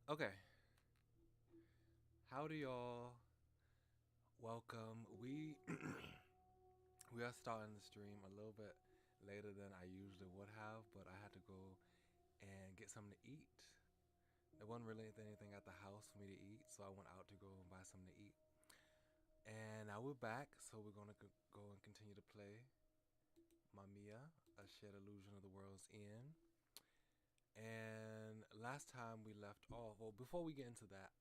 Okay. Howdy, y'all. Welcome. We are starting the stream a little bit later than I usually would have, but I had to go and get something to eat. There wasn't really anything at the house for me to eat, so I went out to go and buy something to eat. And now we're back, so we're gonna go and continue to play MAMIYA, a shared illusion of the world's end. And last time we left off, well, before we get into that,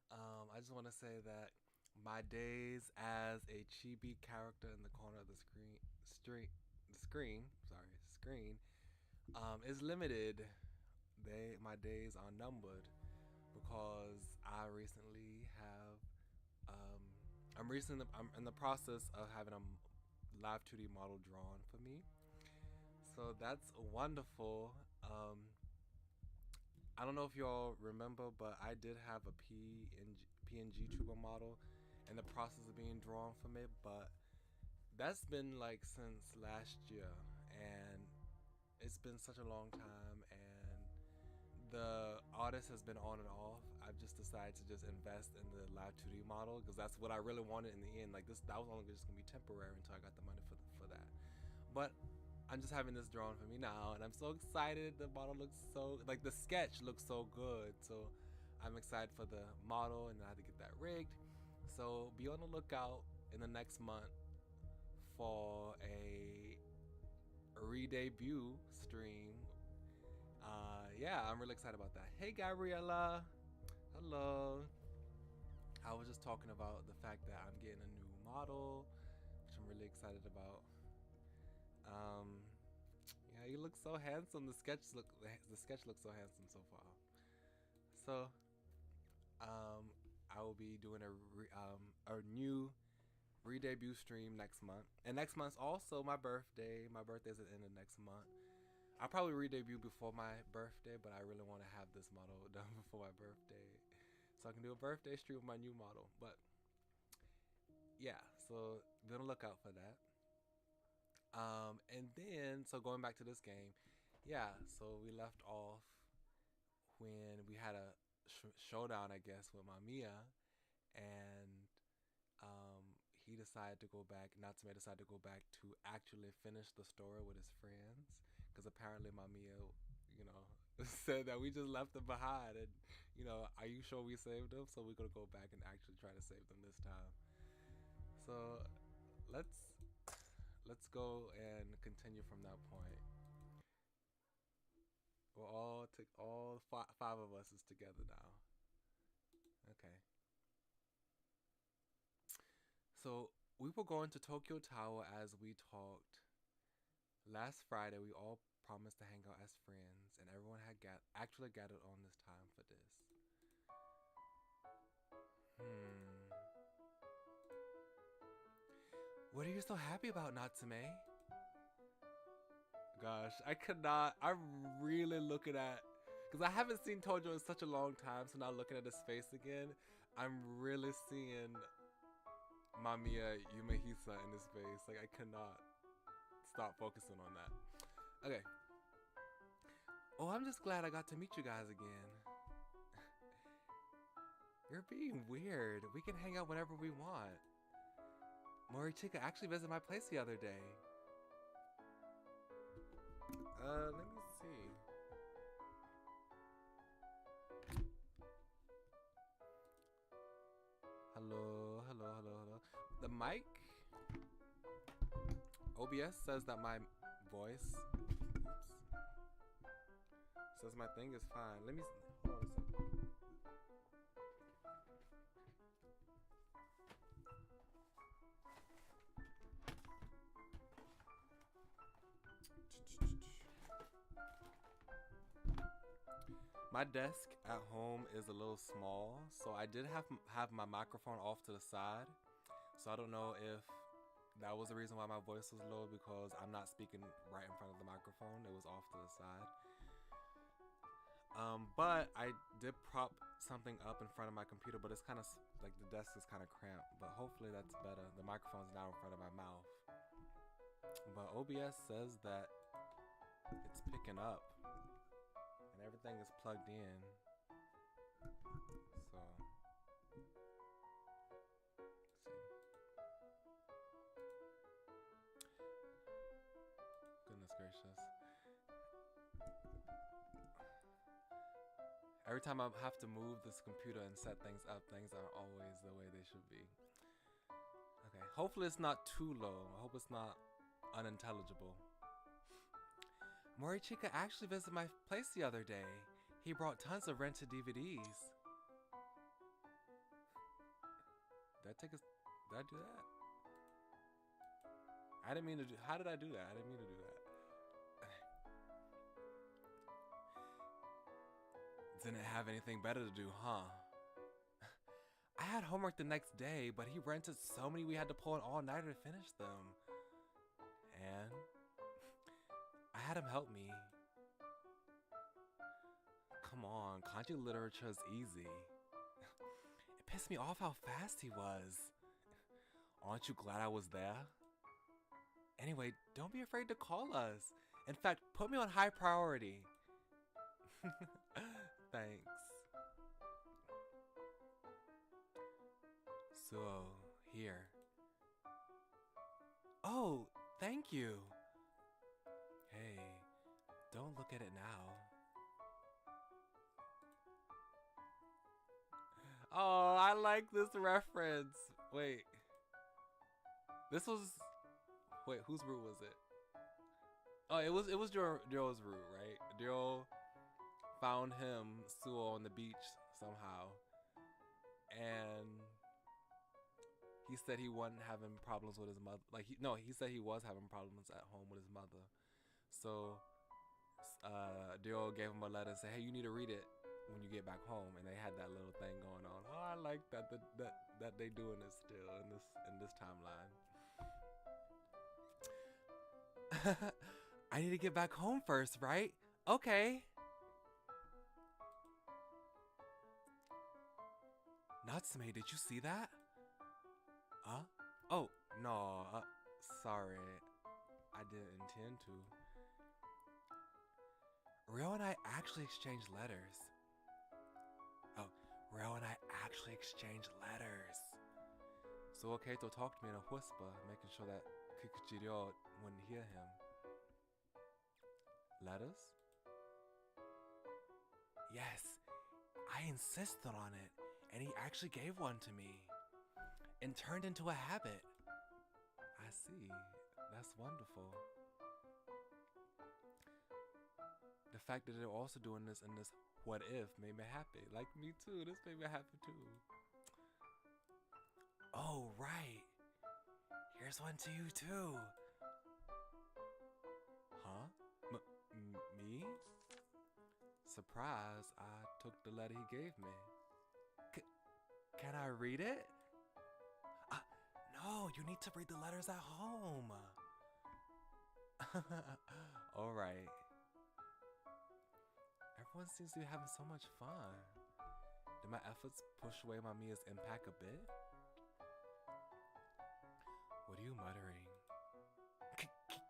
I just want to say that my days as a chibi character in the corner of the screen, is limited. My days are numbered because I recently have, um, I'm in the process of having a live 2D model drawn for me. So that's wonderful. I don't know if y'all remember, but I did have a PNGTuber model in the process of being drawn for me, but that's been like since last year, and it's been such a long time, and the artist has been on and off. I've just decided to just invest in the live 2D model because that's what I really wanted in the end. Like that was only just gonna be temporary until I got the money for that. But I'm just having this drawn for me now, and I'm so excited. The model looks so, like, the sketch looks so good. So I'm excited for the model, and I have to get that rigged. So be on the lookout in the next month for a re-debut stream. Yeah, I'm really excited about that. Hey, Gabriella. Hello. I was just talking about the fact that I'm getting a new model, which I'm really excited about. Yeah, you look so handsome. The sketch looks so handsome so far. So, I will be doing a new re-debut stream next month, and next month's also my birthday. My birthday's at the end of next month. I'll probably re-debut before my birthday, but I really want to have this model done before my birthday, so I can do a birthday stream with my new model. But yeah, so be on the lookout for that. And then, so going back to this game, yeah, so we left off when we had a showdown, I guess, with MAMIYA, and he decided to go back, Natsume decided to go back to actually finish the story with his friends, because apparently MAMIYA, said that we just left them behind, and, are you sure we saved them? So we're going to go back and actually try to save them this time. So let's go and continue from that point. We're all five of us is together now. Okay. So we were going to Tokyo Tower as we talked last Friday. We all promised to hang out as friends, and everyone had actually gathered on this time for this. What are you so happy about, Natsume? Gosh, I could not. I'm really looking at, because I haven't seen Tojo in such a long time, so now looking at his face again, I'm really seeing MAMIYA Yumehisa in his face. Like, I cannot stop focusing on that. Okay. Oh, I'm just glad I got to meet you guys again. You're being weird. We can hang out whenever we want. Morichika actually visited my place the other day. Let me see. Hello. The mic? OBS says that my voice, says my thing is fine. Let me, hold on a second. My desk at home is a little small, so I did have my microphone off to the side. So I don't know if that was the reason why my voice was low, because I'm not speaking right in front of the microphone. It was off to the side. But I did prop something up in front of my computer, but it's kind of like the desk is kind of cramped. But hopefully that's better. The microphone's now in front of my mouth. But OBS says that it's picking up and everything is plugged in. So let's see. Goodness gracious. Every time I have to move this computer and set things up, things aren't always the way they should be. Okay, hopefully it's not too low. I hope it's not unintelligible. Morichika actually visited my place the other day. He brought tons of rented DVDs. Did I do that? I didn't mean to do. How did I do that? I didn't mean to do that. Didn't have anything better to do, huh? I had homework the next day, but he rented so many we had to pull an all-nighter to finish them. And I had him help me. Come on, kanji literature is easy. It pissed me off how fast he was. Aren't you glad I was there? Anyway, don't be afraid to call us. In fact, put me on high priority. Thanks. So, here. Oh, thank you. Hey, don't look at it now. Oh, I like this reference. Wait. This was... Wait, whose route was it? Oh, it was Ryo's route, right? Ryo found him, Suo, on the beach somehow. And he said he wasn't having problems with his mother. He said he was having problems at home with his mother. So, Ryo gave him a letter and said, hey, you need to read it when you get back home. And they had that little thing going on. Oh, I like that they doing it still in this timeline. I need to get back home first, right? Okay. Natsume, did you see that? Huh? Oh, no. Sorry. I didn't intend to. Ryo and I actually exchanged letters. Oh, Ryo and I actually exchanged letters. So Kaito talked to me in a whisper, making sure that Kikuchi-ryo wouldn't hear him. Letters? Yes, I insisted on it, and he actually gave one to me. And turned into a habit. I see. That's wonderful. The fact that they're also doing this in this what if made me happy. Like me too. This made me happy too. Oh, right. Here's one to you too. Huh? Me? Surprise, I took the letter he gave me. Can I read it? No, you need to read the letters at home. Alright. Everyone seems to be having so much fun. Did my efforts push away Mamiya's impact a bit? What are you muttering?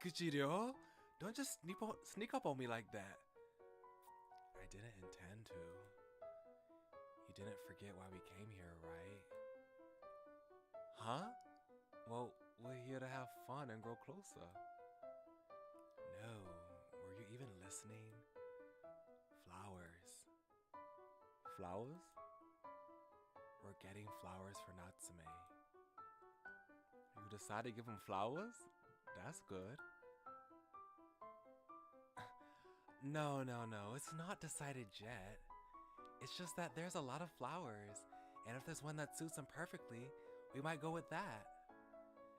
Kikuchi-ryo? Don't just sneak up on me like that. I didn't intend to. You didn't forget why we came here, right? Huh? Well, we're here to have fun and grow closer. No, were you even listening? Flowers. Flowers? We're getting flowers for Natsume. You decided to give him flowers? That's good. No, it's not decided yet. It's just that there's a lot of flowers, and if there's one that suits him perfectly, we might go with that.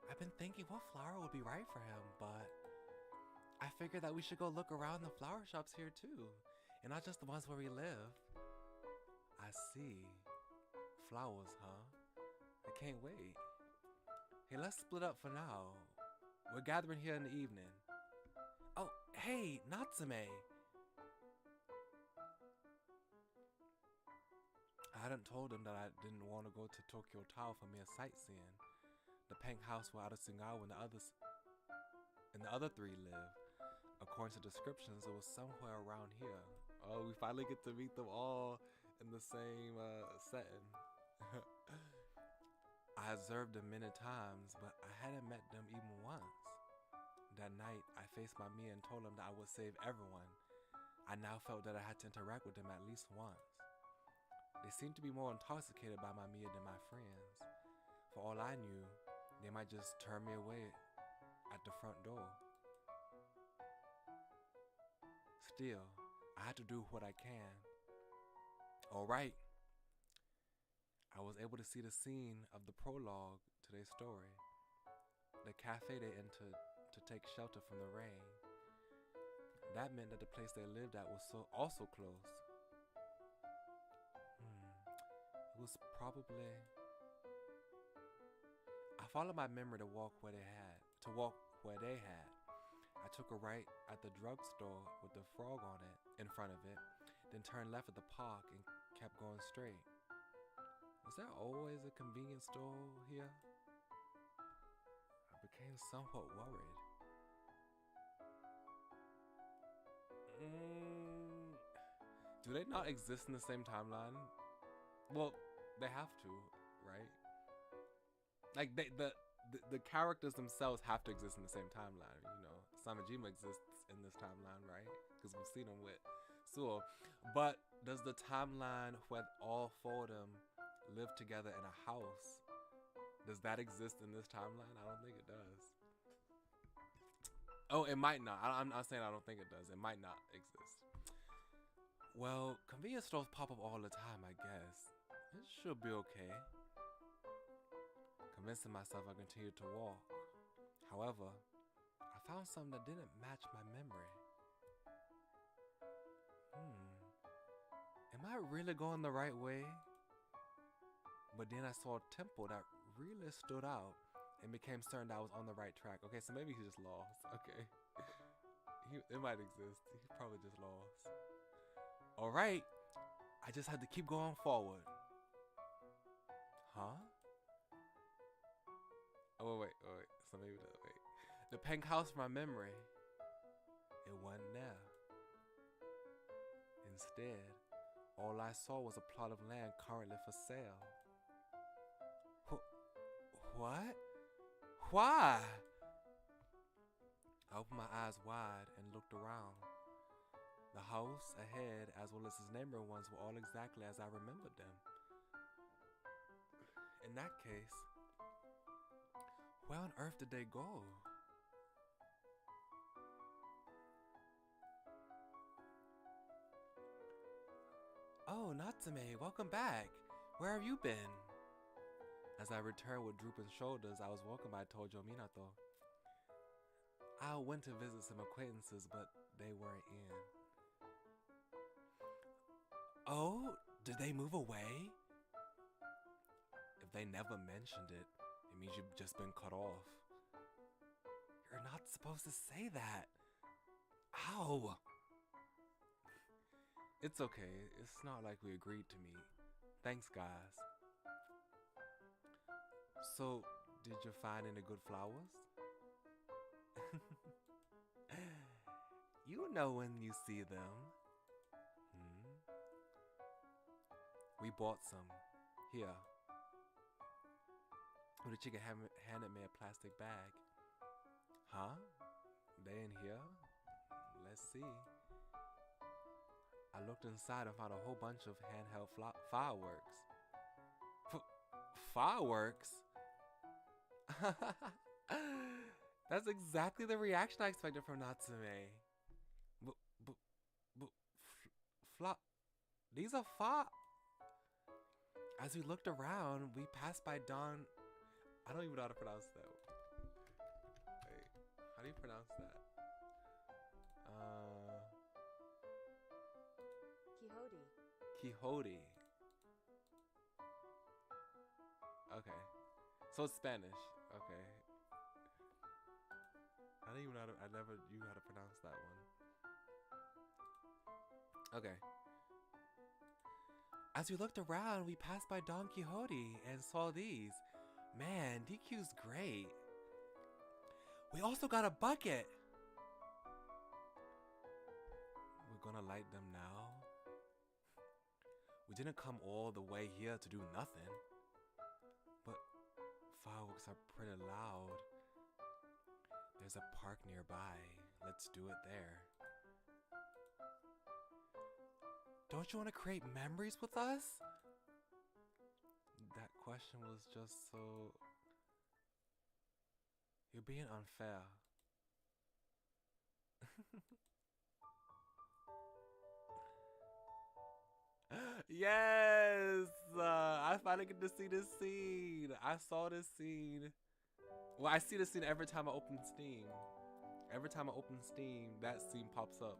I've been thinking what flower would be right for him, but I figured that we should go look around the flower shops here too. And not just the ones where we live. I see. Flowers, huh? I can't wait. Hey, let's split up for now. We're gathering here in the evening. Oh, hey, Natsume. I hadn't told him that I didn't want to go to Tokyo Tower for mere sightseeing. The pink house where Arasugawa and the other three live. According to descriptions, it was somewhere around here. Oh, we finally get to meet them all in the same setting. I observed them many times, but I hadn't met them even once. That night, I faced MAMIYA and told them that I would save everyone. I now felt that I had to interact with them at least once. They seemed to be more intoxicated by MAMIYA than my friends. For all I knew, they might just turn me away at the front door. Still, I had to do what I can. Alright. I was able to see the scene of the prologue to their story. The cafe they entered to take shelter from the rain. That meant that the place they lived at was also closed. It was probably... I followed my memory to walk where they had. I took a right at the drugstore with the frog on it, in front of it, then turned left at the park and kept going straight. Was there always a convenience store here? I became somewhat worried. Do they not exist in the same timeline? Well, they have to, right? Like the characters themselves have to exist in the same timeline. You know, Samajima exists in this timeline, right? Because we've seen him with Suo. But does the timeline where all four of them live together in a house, does that exist in this timeline? I don't think it does. Oh, it might not. I'm not saying I don't think it does. It might not exist. Well, convenience stores pop up all the time, I guess. It should be okay. Convincing myself, I continued to walk. However, I found something that didn't match my memory. Am I really going the right way? But then I saw a temple that really stood out and became certain that I was on the right track. Okay, so maybe he just lost. Okay. It might exist. He probably just lost. Alright. I just had to keep going forward. Huh? Oh, wait. So maybe wait. The pink house from my memory. It wasn't there. Instead, all I saw was a plot of land currently for sale. What? Why? I opened my eyes wide and looked around. The house ahead, as well as his neighboring ones, were all exactly as I remembered them. In that case, where on earth did they go? Oh, Natsume, welcome back. Where have you been? As I returned with drooping shoulders, I was welcomed by Tojo Minato. I went to visit some acquaintances, but they weren't in. Oh, did they move away? If they never mentioned it, it means you've just been cut off. You're not supposed to say that. Ow! It's okay, it's not like we agreed to meet. Thanks, guys. So, did you find any good flowers? You know when you see them. We bought some. Here. The chicken handed me a plastic bag. Huh? They in here? Let's see. I looked inside and found a whole bunch of handheld fireworks. Fireworks? That's exactly the reaction I expected from Natsume. These are As we looked around, we passed by Don. I don't even know how to pronounce that. Wait, how do you pronounce that? Quixote. Okay. So it's Spanish. Okay. I didn't even know I never knew how to pronounce that one. Okay. As we looked around, we passed by Don Quixote and saw these. Man, DQ's great. We also got a bucket. We're gonna light them now. We didn't come all the way here to do nothing. But fireworks are pretty loud. There's a park nearby. Let's do it there. Don't you want to create memories with us? That question was just so... You're being unfair. Yes! I finally get to see this scene. I saw this scene. Well, I see this scene every time I open Steam. Every time I open Steam, that scene pops up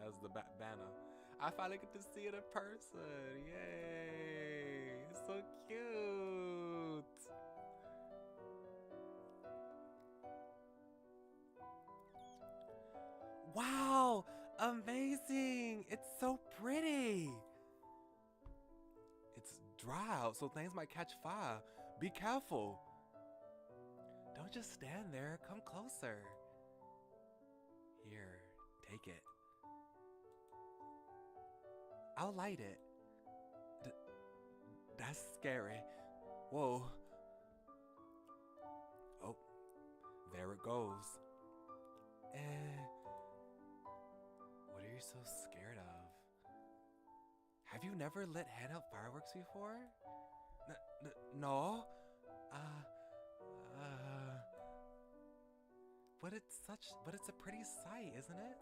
as the banner. I finally get to see it in person. Yay! It's so cute. Wow! Amazing! It's so pretty. It's dry out, so things might catch fire. Be careful. Don't just stand there. Come closer. Here, take it. I'll light it. That's scary. Whoa. Oh, there it goes. What are you so scared of? Have you never lit handheld fireworks before? No. But it's a pretty sight, isn't it?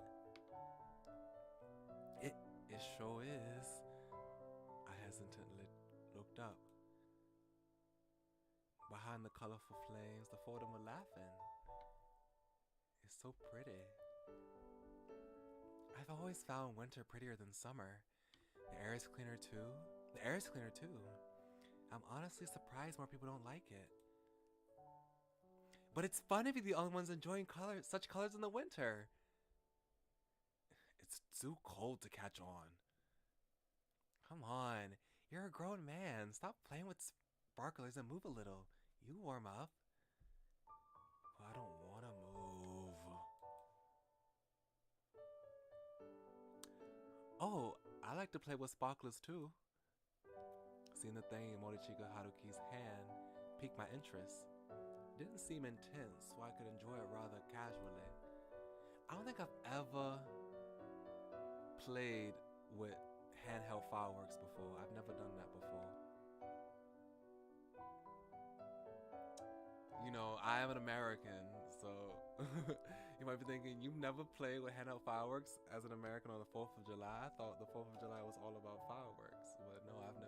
It sure is. I hesitantly looked up. Behind the colorful flames, the four of them were laughing. It's so pretty. I've always found winter prettier than summer. The air is cleaner too. I'm honestly surprised more people don't like it. But it's fun to be the only ones enjoying such colors in the winter. It's too cold to catch on. Come on, you're a grown man. Stop playing with sparklers and move a little. You warm up. Well, I don't want to move. Oh, I like to play with sparklers too. Seeing the thing in Morichika Haruki's hand piqued my interest. Didn't seem intense, so I could enjoy it rather casually. I don't think I've ever played with handheld fireworks before. I've never done that before. You know, I am an American, so you might be thinking, you've never played with handheld fireworks as an American on the 4th of July? I thought the 4th of July was all about fireworks, but no, I've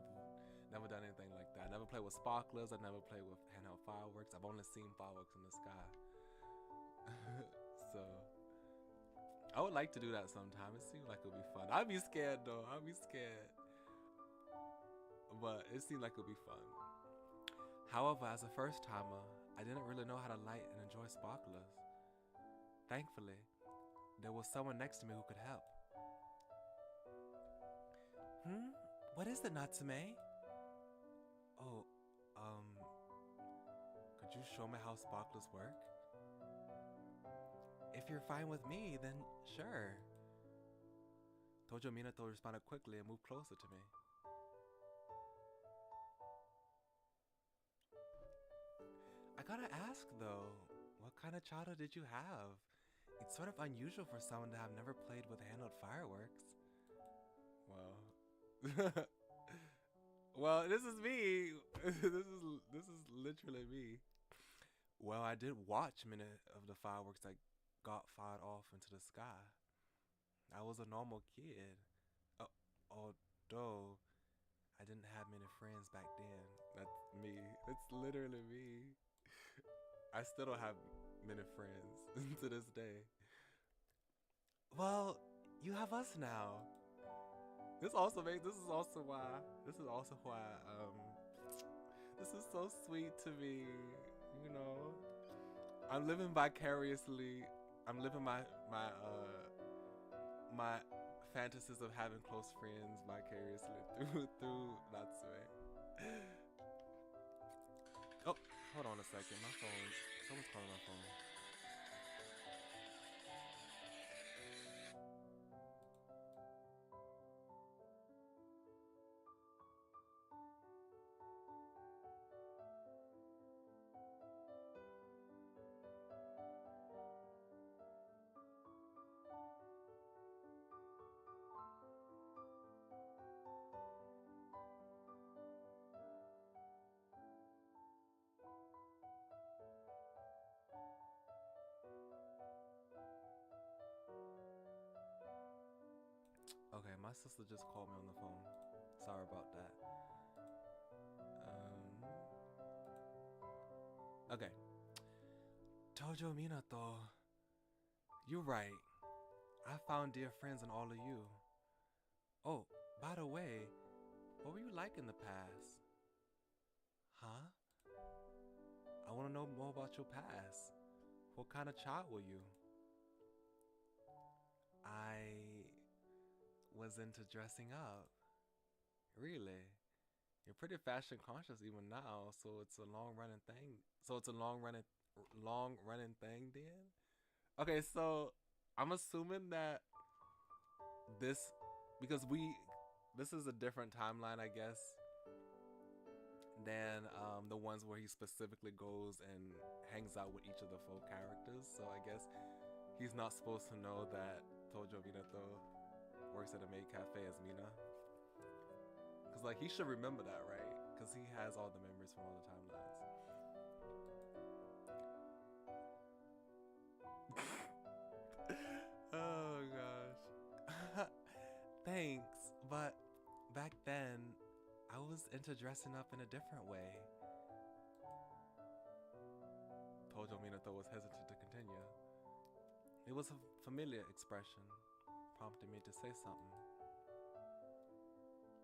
never done anything like that. I never played with sparklers. I never played with handheld fireworks. I've only seen fireworks in the sky. So I would like to do that sometime. It seemed like it would be fun. I'd be scared though. I'd be scared. But it seemed like it would be fun. However, as a first timer, I didn't really know how to light and enjoy sparklers. Thankfully, there was someone next to me who could help. What is it, Natsume? Oh, could you show me how sparklers work? If you're fine with me, then sure. Tojo Minato responded quickly and moved closer to me. I gotta ask though, what kind of childhood did you have? It's sort of unusual for someone to have never played with handheld fireworks. Well, well, this is me. this is literally me. Well, I did watch many of the fireworks that got fired off into the sky. I was a normal kid. Although I didn't have many friends back then. That's me. It's literally me. I still don't have many friends to this day. Well, you have us now. This also makes. This is also why. This is also why. This is so sweet to me. You know, I'm living vicariously. I'm living my fantasies of having close friends vicariously through Natsume. Oh, hold on a second. My phone. Someone's calling my phone. Okay, my sister just called me on the phone. Sorry about that. Okay. Tojo Minato, you're right. I found dear friends in all of you. Oh, by the way, what were you like in the past? Huh? I want to know more about your past. What kind of child were you? I was into dressing up. Really? You're pretty fashion conscious even now, so it's a long running thing. So it's a long running thing then? Okay, so I'm assuming that this because this is a different timeline, I guess, than the ones where he specifically goes and hangs out with each of the folk characters. So I guess he's not supposed to know that Tojo Minato works at a maid cafe as Mina. Because, like, he should remember that, right? Because he has all the memories from all the timelines. Oh, gosh. Thanks, but back then, I was into dressing up in a different way. Tojo Minato was hesitant to continue. It was a familiar expression, prompting me to say something.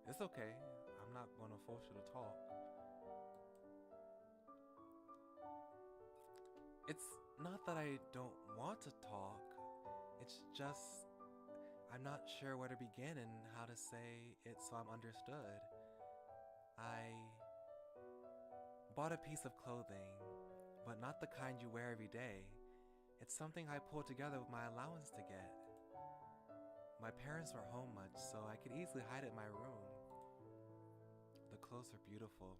It's okay. I'm not gonna force you to talk. It's not that I don't want to talk. It's just I'm not sure where to begin and how to say it so I'm understood. I bought a piece of clothing, but not the kind you wear every day. It's something I pulled together with my allowance to get. My parents were home much, so I could easily hide it in my room. The clothes are beautiful.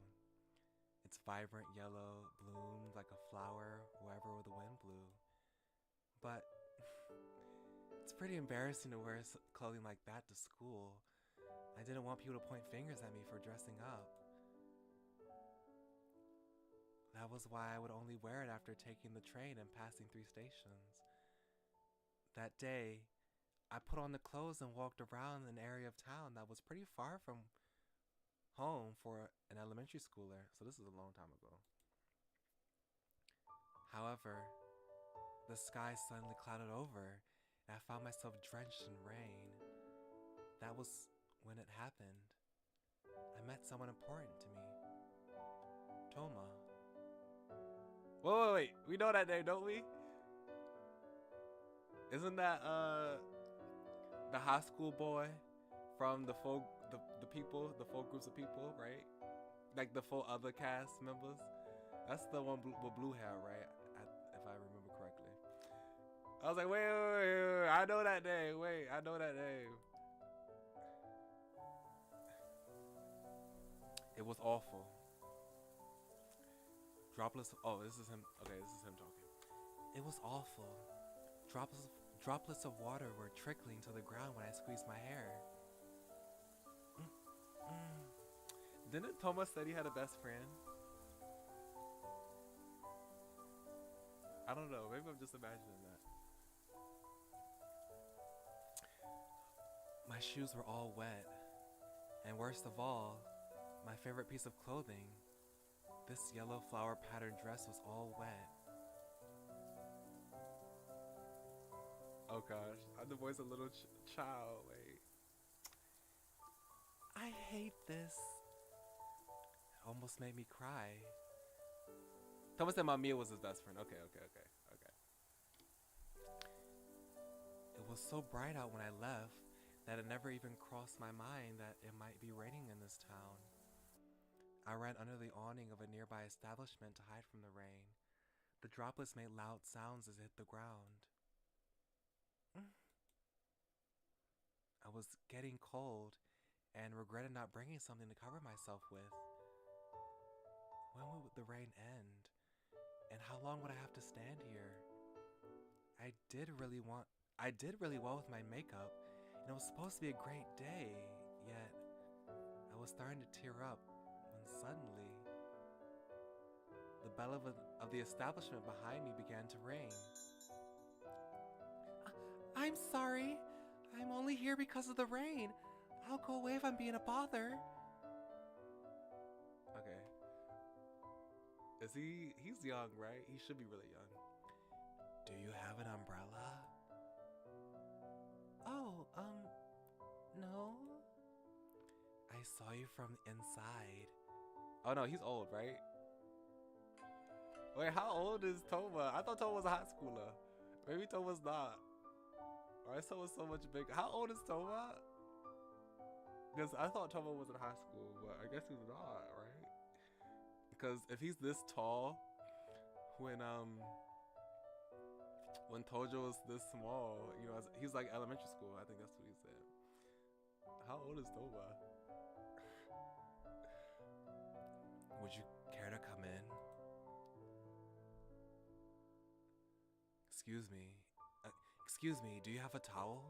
It's vibrant yellow, bloomed like a flower wherever the wind blew. But it's pretty embarrassing to wear clothing like that to school. I didn't want people to point fingers at me for dressing up. That was why I would only wear it after taking the train and passing 3 stations. That day, I put on the clothes and walked around an area of town that was pretty far from home for an elementary schooler, so this is a long time ago. However, the sky suddenly clouded over, and I found myself drenched in rain. That was when it happened. I met someone important to me. Toma. Wait. We know that name, don't we? Isn't that the high school boy from the folk the people, the folk groups of people, right? Like the 4 other cast members. That's the one with blue hair, right? If I remember correctly. I was like, wait, I know that name. Wait, I know that name. It was awful. Droplets. Oh, this is him. Okay, this is him talking. It was awful. Droplets of water were trickling to the ground when I squeezed my hair. Didn't Thomas said he had a best friend? I don't know. Maybe I'm just imagining that. My shoes were all wet. And worst of all, my favorite piece of clothing, this yellow flower patterned dress, was all wet. Oh gosh, I'm the voice of a little child. Wait. I hate this. It almost made me cry. Thomas said MAMIYA was his best friend. Okay. It was so bright out when I left that it never even crossed my mind that it might be raining in this town. I ran under the awning of a nearby establishment to hide from the rain. The droplets made loud sounds as it hit the ground. I was getting cold and regretted not bringing something to cover myself with. When would the rain end? And how long would I have to stand here? I did really well with my makeup, and it was supposed to be a great day, yet I was starting to tear up when suddenly the bell of the establishment behind me began to ring. I'm sorry. I'm only here because of the rain. I'll go away if I'm being a bother. Okay. He's young, right? He should be really young. Do you have an umbrella? Oh, no. I saw you from inside. Oh no, he's old, right? Wait, how old is Toma? I thought Toma was a high schooler. Maybe Toma's not. Why is Toma so much bigger? How old is Toma? Because I thought Toma was in high school, but I guess he's not, right? Because if he's this tall, when Tojo was this small, you know, he's like elementary school. I think that's what he said. How old is Toma? Would you care to come in? Excuse me, do you have a towel?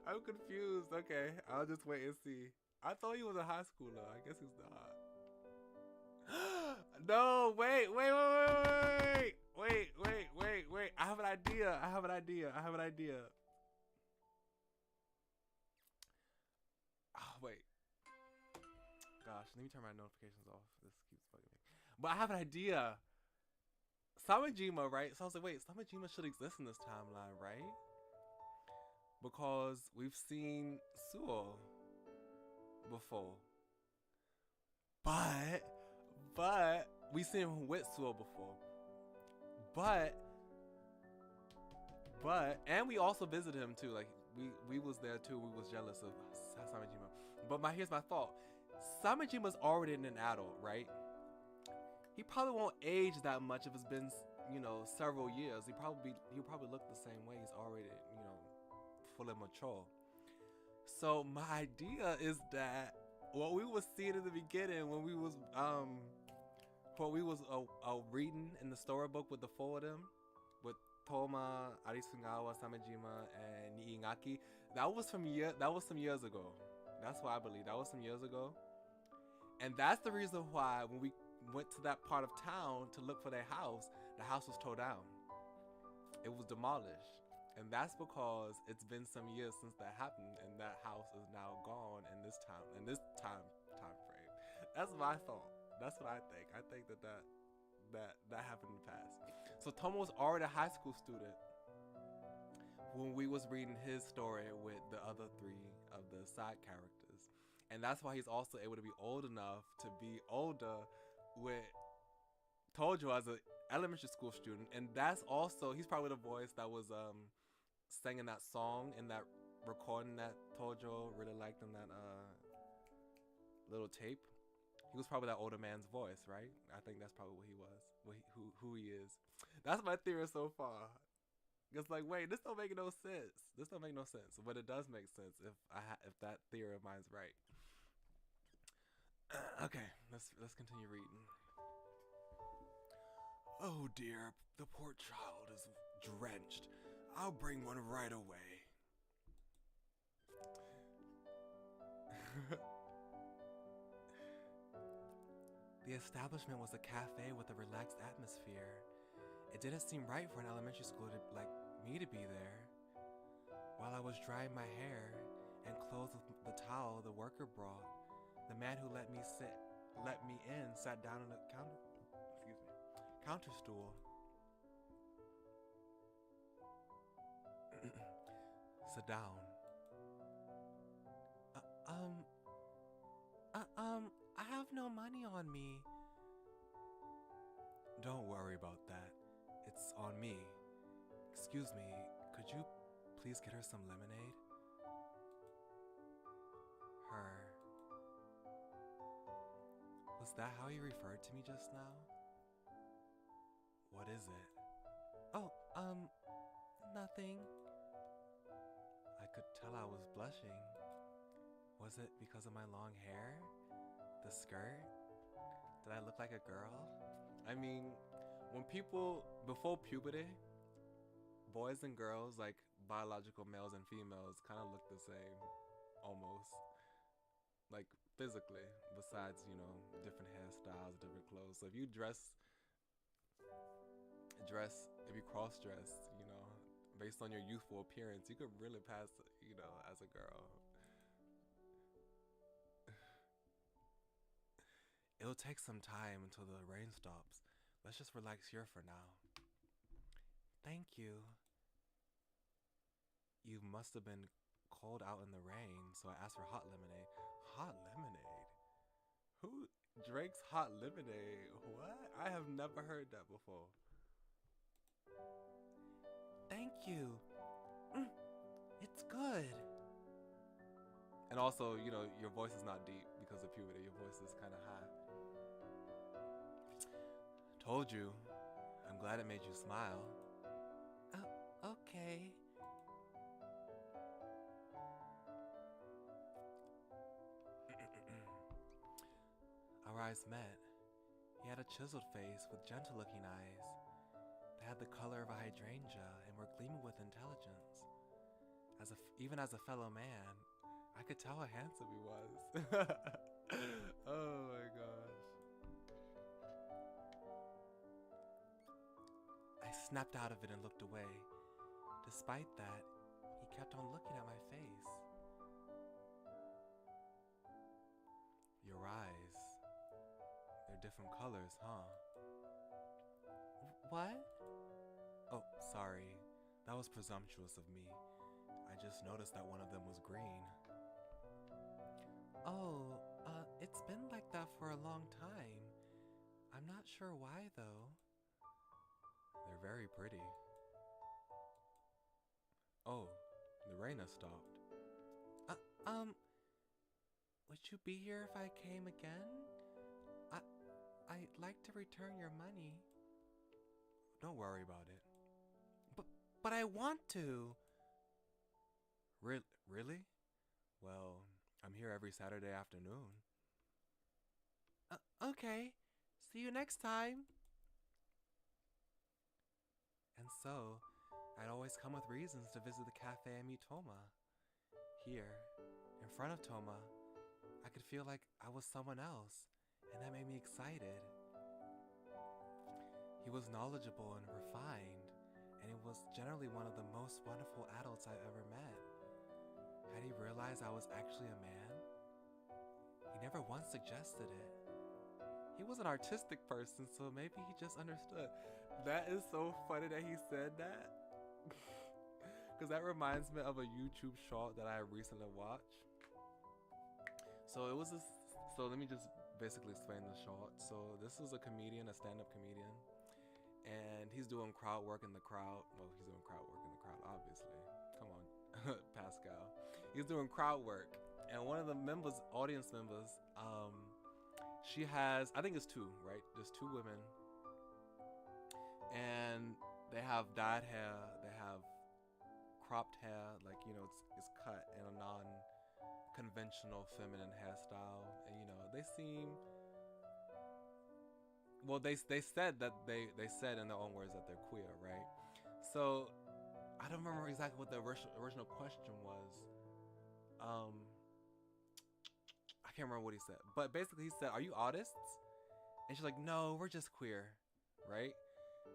I'm confused. Okay, I'll just wait and see. I thought he was a high schooler. I guess he's not. No, wait. I have an idea. Oh, wait. Gosh, let me turn my notifications off. This keeps bugging me. But I have an idea. Samejima, right? So I was like, wait, Samejima should exist in this timeline, right? Because we've seen Suo before. But we've seen him with Suo before. And we also visited him too. Like we was there too. We was jealous of Samejima. But here's my thought. Samejima's already an adult, right? He probably won't age that much if it's been, you know, several years. He'll probably look the same way. He's already, you know, fully mature. So my idea is that what we was seeing in the beginning when we was reading in the storybook with the four of them, with Toma, Arisugawa, Samejima, and Niigaki, that was some years ago. That's what I believe. That was some years ago. And that's the reason why when we went to that part of town to look for their house, the house was tore down. It was demolished. And that's because it's been some years since that happened, and that house is now gone in this time frame. That's my thought. That's what I think. I think that happened in the past. So Tomo was already a high school student when we was reading his story with the other three of the side characters. And that's why he's also able to be old enough to be older with Tojo as an elementary school student. And that's also, he's probably the voice that was singing that song in that recording that Tojo really liked in that little tape. He was probably that older man's voice, right? I think that's probably what he was, who he is. That's my theory so far. It's like, wait, this don't make no sense. But it does make sense if that theory of mine's right. Okay, let's continue reading. Oh dear, the poor child is drenched. I'll bring one right away. The establishment was a cafe with a relaxed atmosphere. It didn't seem right for an elementary school like me to be there. While I was drying my hair and clothes with the towel the worker brought, the man who let me in sat down on the counter stool. Sit down, I have no money on me. Don't worry about that. It's on me. Excuse me, could you please get her some lemonade? Her. Was that how you referred to me just now? What is it? Oh, nothing. I could tell I was blushing. Was it because of my long hair? The skirt? Did I look like a girl? I mean, when people, before puberty, boys and girls, like biological males and females, kind of look the same, almost. Like physically, besides, you know, different hairstyles, different clothes. So if you if you cross-dress, you know, based on your youthful appearance, you could really pass, you know, as a girl. It'll take some time until the rain stops. Let's just relax here for now. Thank you. You must have been cold out in the rain, so I asked for hot lemonade. Hot lemonade? Who drinks hot lemonade? What? I have never heard that before. Thank you. It's good. And also, you know, your voice is not deep because of puberty. Your voice is kind of high. Told you. I'm glad it made you smile. Okay. Our eyes met. He had a chiseled face with gentle-looking eyes. They had the color of a hydrangea and were gleaming with intelligence. Even as a fellow man, I could tell how handsome he was. Oh my gosh. I snapped out of it and looked away. Despite that, he kept on looking at my face. Your eyes. They're different colors, huh? What? Oh, sorry. That was presumptuous of me. I just noticed that one of them was green. Oh, it's been like that for a long time. I'm not sure why, though. They're very pretty. Oh, the rain has stopped. Would you be here if I came again? I'd like to return your money. Don't worry about it. But I want to. Really? Well, I'm here every Saturday afternoon. Okay. See you next time. And so, I'd always come with reasons to visit the cafe and meet Toma. Here, in front of Toma, I could feel like I was someone else, and that made me excited. He was knowledgeable and refined, and he was generally one of the most wonderful adults I've ever met. Had he realized I was actually a man? He never once suggested it. He was an artistic person, so maybe he just understood. That is so funny that he said that. Because that reminds me of a YouTube short that I recently watched. So it was this, so let me just basically explain the short. So this is a comedian, a stand-up comedian. And he's doing crowd work in the crowd. Well, he's doing crowd work in the crowd, obviously. Come on, Pascal. He's doing crowd work. And one of the members, audience members, she has, I think it's two, right? There's two women. And they have dyed hair. They have cropped hair. Like, you know, it's cut in a non-conventional feminine hairstyle. And, you know, they seem... Well, they said that they said in their own words that they're queer, right? So I don't remember exactly what the original question was. I can't remember what he said, but basically he said, "Are you artists?" And she's like, "No, we're just queer," right?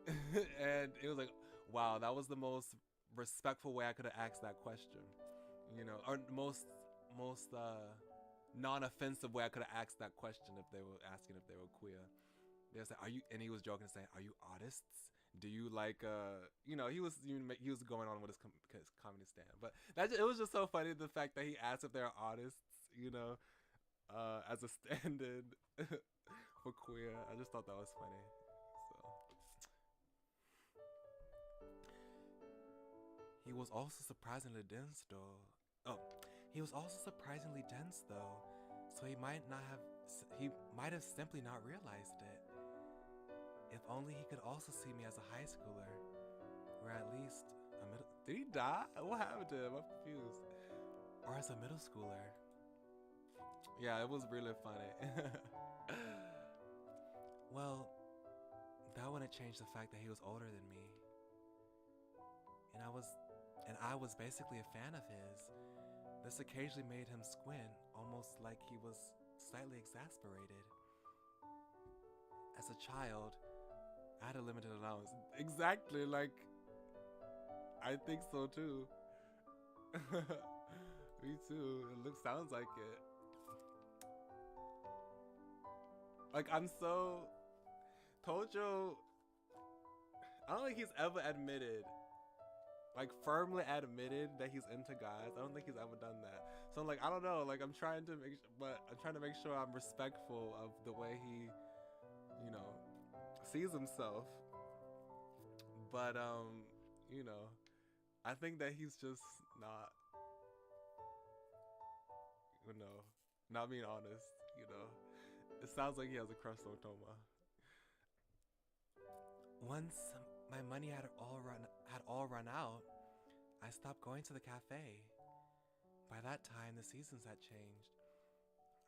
And it was like, wow, that was the most respectful way I could have asked that question, you know, or most non-offensive way I could have asked that question if they were asking if they were queer. They was like, "Are you?" And he was joking, saying, "Are you artists? Do you like you know?" He was going on with his comedy stand, but it was just so funny the fact that he asked if they're artists, you know. as a stand-in for queer. I just thought that was funny. So he was also surprisingly dense though. Oh, he was also surprisingly dense though. So he might have simply not realized it. If only he could also see me as a high schooler, or at least a middle. Did he die? What happened to him? I'm confused. Or as a middle schooler. Yeah, it was really funny. Well, that wouldn't change the fact that he was older than me, and I was basically a fan of his. This occasionally made him squint, almost like he was slightly exasperated. As a child, I had a limited allowance. Exactly, like, I think so too. Me too. Sounds like it. Like, I'm so... Tojo... I don't think he's ever admitted, like, firmly admitted that he's into guys. I don't think he's ever done that. So, like, I don't know. Like, I'm trying to make sure I'm respectful of the way he, you know, sees himself. But, you know, I think that he's just not, you know, not being honest, you know. It sounds like he has a crush on Toma. Once my money had all run out, I stopped going to the cafe. By that time, the seasons had changed.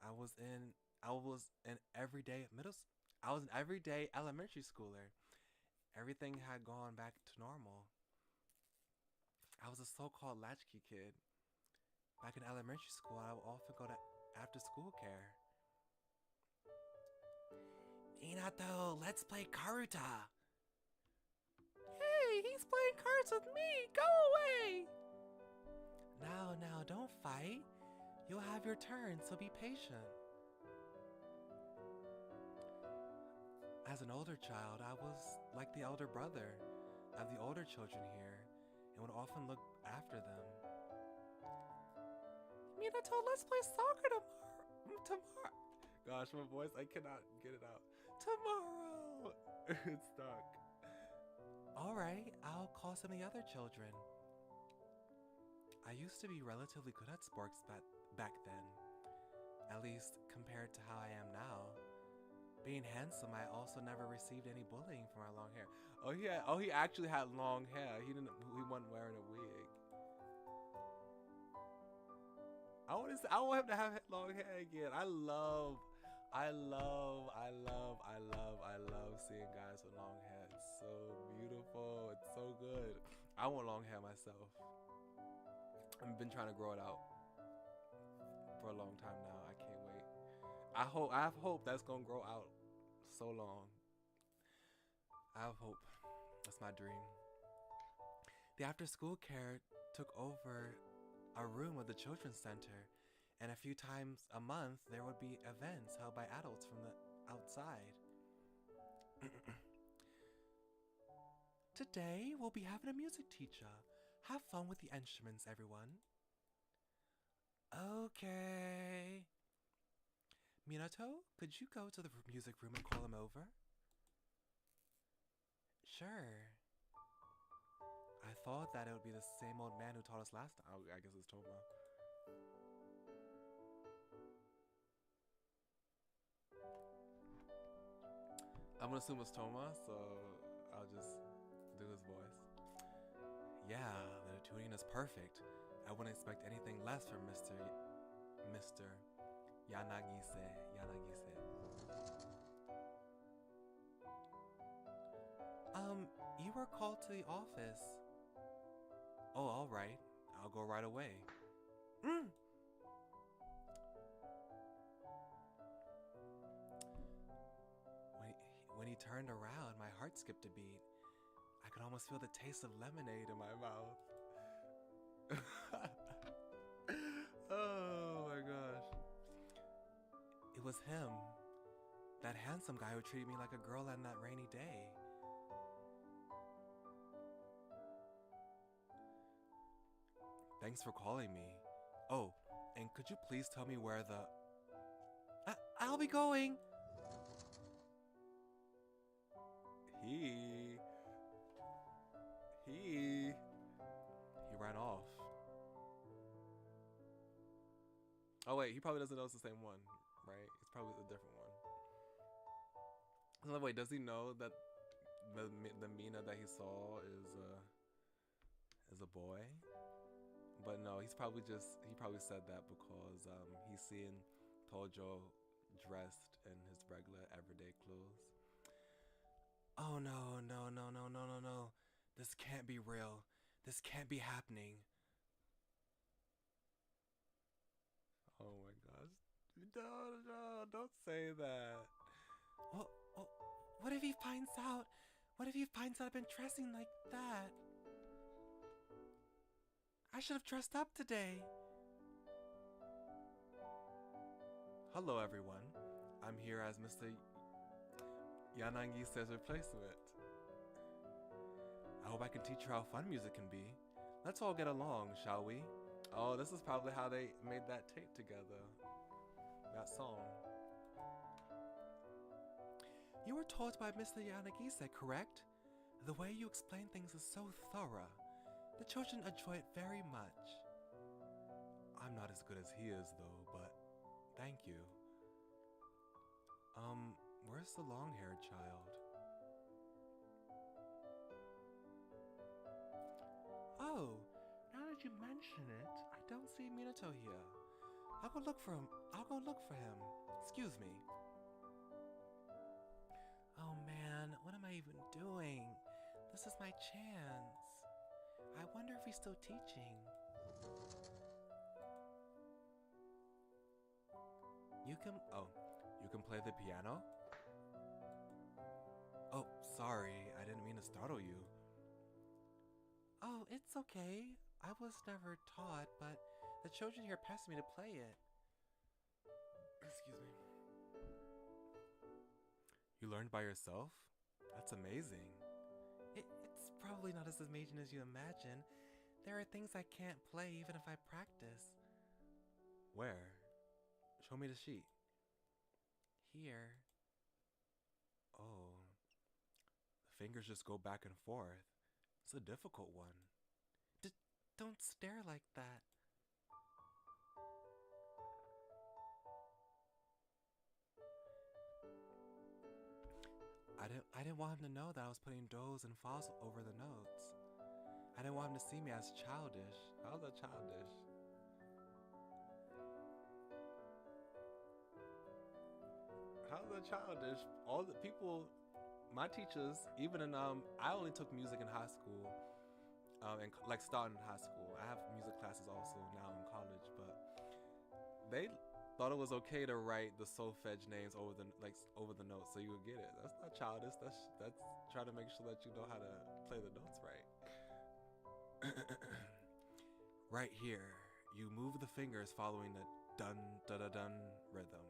I was an everyday elementary schooler. Everything had gone back to normal. I was a so-called latchkey kid. Back in elementary school, I would often go to after-school care. Minato, let's play Karuta. Hey, he's playing cards with me. Go away. Now, don't fight. You'll have your turn, so be patient. As an older child, I was like the elder brother of the older children here and would often look after them. Minato, let's play soccer tomorrow. Gosh, my voice, I cannot get it out. Tomorrow. It's stuck. Alright, I'll call some of the other children. I used to be relatively good at sports back then. At least compared to how I am now. Being handsome, I also never received any bullying for my long hair. Oh yeah, he actually had long hair. He wasn't wearing a wig. I want him to have long hair again. I love seeing guys with long hair. It's so beautiful. It's so good. I want long hair myself. I've been trying to grow it out for a long time now. I can't wait. I have hope that's gonna grow out so long. I have hope. That's my dream. The after school care took over a room of the children's center, and a few times a month there would be events held by adults from the outside. Today we'll be having a music teacher. Have fun with the instruments, everyone. Okay. Minato, could you go to the music room and call him over? Sure. I thought that it would be the same old man who taught us last time. Oh, I guess it's Toma. I'm gonna assume it's Toma, so I'll just do his voice. Yeah, the tuning is perfect. I wouldn't expect anything less from Mr. Yanagise. You were called to the office. Oh, all right. I'll go right away. When he turned around, my heart skipped a beat. I could almost feel the taste of lemonade in my mouth. Oh my gosh. It was him. That handsome guy who treated me like a girl on that rainy day. Thanks for calling me. Oh, and could you please tell me where the... I'll be going. He he ran off. Oh wait, he probably doesn't know it's the same one, right? It's probably a different one. So wait, does he know that the Mina that he saw is a boy? But no, he probably said that because he's seeing Tojo dressed in his regular everyday clothes. Oh no, no, no, no, no, no, no. This can't be real. This can't be happening. Oh my gosh. No, don't say that. Oh, oh, what if he finds out? What if he finds out I've been dressing like that? I should have dressed up today. Hello everyone. I'm here as Mr. Yanagisa's replacement. I hope I can teach you how fun music can be. Let's all get along, shall we? Oh, this is probably how they made that tape together. That song. You were taught by Mr. Yanagisa, correct? The way you explain things is so thorough. The children enjoy it very much. I'm not as good as he is though, but thank you. Where's the long-haired child? Oh, now that you mention it, I don't see Minato here. I'll go look for him. Excuse me. Oh man, what am I even doing? This is my chance. I wonder if he's still teaching. You can play the piano? Oh, sorry, I didn't mean to startle you. Oh, it's okay. I was never taught, but the children here pressed me to play it. Excuse me. You learned by yourself? That's amazing. It's probably not as amazing as you imagine. There are things I can't play even if I practice. Where? Show me the sheet. Here. Oh. The fingers just go back and forth. It's a difficult one. Don't stare like that. I didn't want him to know that I was putting do's and fa's over the notes. I didn't want him to see me as childish. How's that childish? How's that childish? All the people, my teachers, even in I only took music in high school, and like starting in high school. I have music classes also now in college, but they thought it was okay to write the solfege names over the notes so you would get it. That's not childish. That's trying to make sure that you know how to play the notes right. Right here, you move the fingers following the dun da da dun rhythm.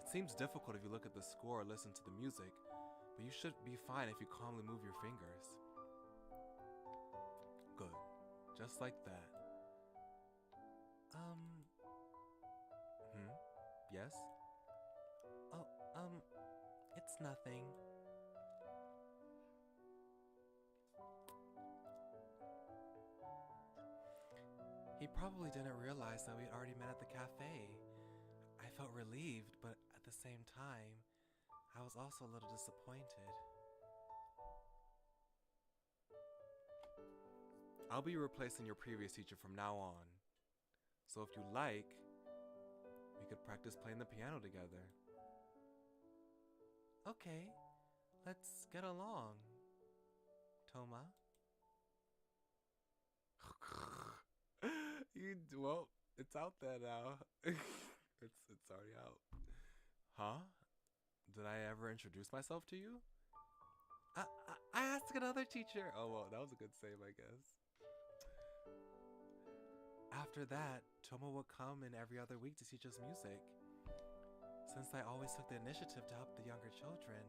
It seems difficult if you look at the score or listen to the music, but you should be fine if you calmly move your fingers. Good. Just like that. Yes? Oh, it's nothing. He probably didn't realize that we'd already met at the cafe. I felt relieved, but at the same time, I was also a little disappointed. I'll be replacing your previous teacher from now on. So if you like, we could practice playing the piano together. Okay, let's get along, Toma. Well, it's out there now. It's already out. Huh? Did I ever introduce myself to you? I asked another teacher. Oh, well, that was a good save, I guess. After that, Toma would come in every other week to teach us music. Since I always took the initiative to help the younger children,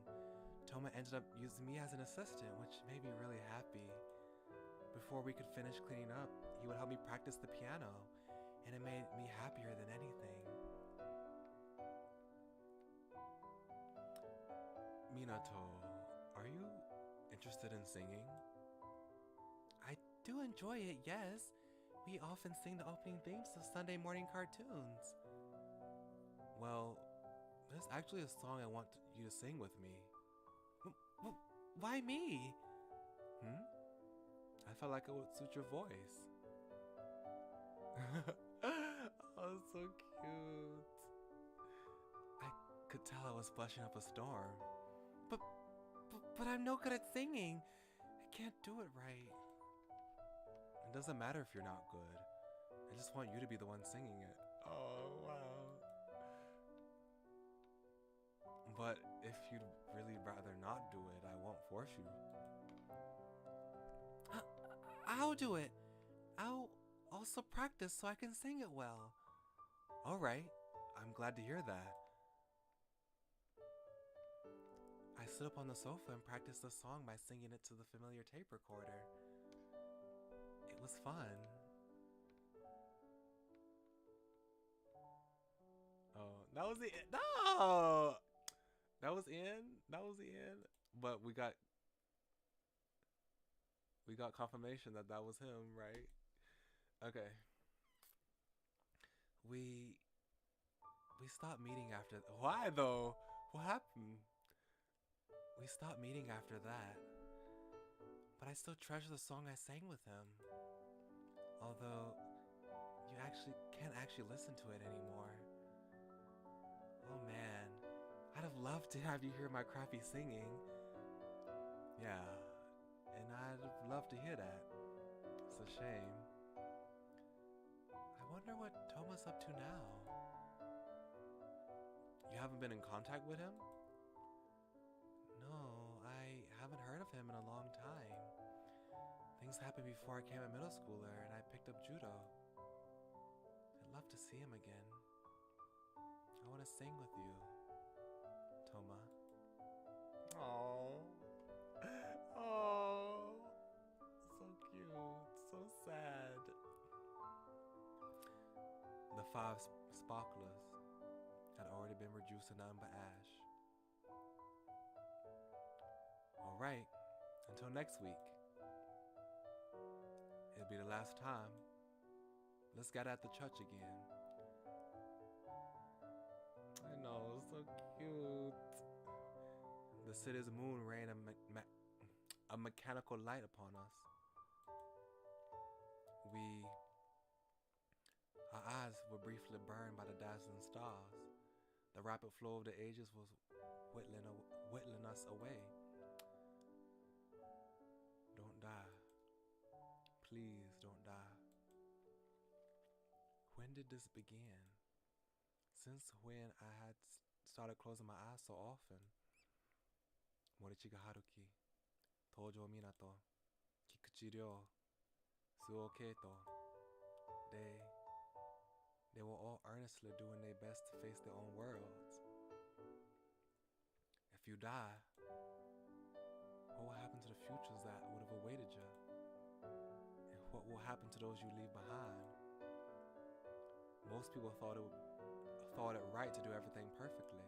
Toma ended up using me as an assistant, which made me really happy. Before we could finish cleaning up, he would help me practice the piano, and it made me happier than anything. Minato, are you interested in singing? I do enjoy it, yes. We often sing the opening themes of Sunday morning cartoons. Well, there's actually a song I want you to sing with me. Why me? I felt like it would suit your voice. Oh, so cute. I could tell I was blushing up a storm. But I'm no good at singing. I can't do it right. It doesn't matter if you're not good. I just want you to be the one singing it. Oh, wow. But if you'd really rather not do it, I won't force you. I'll do it. I'll also practice so I can sing it well. Alright, I'm glad to hear that. I stood up on the sofa and practiced the song by singing it to the familiar tape recorder. It was fun. Oh, that was the end. No! That was in. That was the end. But we got confirmation that that was him, right? Okay. We stopped meeting after. Why though? What happened? We stopped meeting after that. But I still treasure the song I sang with him. Although you can't actually listen to it anymore. Oh man, I'd have loved to have you hear my crappy singing. Yeah, and I'd have loved to hear that. It's a shame. I wonder what Toma's up to now. You haven't been in contact with him? No, I haven't heard of him in a long time. Things happened before I came a middle schooler and I picked up judo. I'd love to see him again. I want to sing with you, Toma. Oh, oh, so cute, so sad. The five sparklers had already been reduced to nothing but ash. Alright, until next week. It'll be the last time. Let's get at the church again. I know, so cute. The city's moon rained a mechanical light upon us. Our eyes were briefly burned by the dazzling stars. The rapid flow of the ages was whittling us away. Don't die. Please don't die. When did this begin? Since when I had started closing my eyes so often. Morichi ga haruki, Tojo minato, kikuchi ryo, suoke to. They were all earnestly doing their best to face their own worlds. If you die, what will happen to the futures that would have awaited you? And what will happen to those you leave behind? Most people thought it right to do everything perfectly,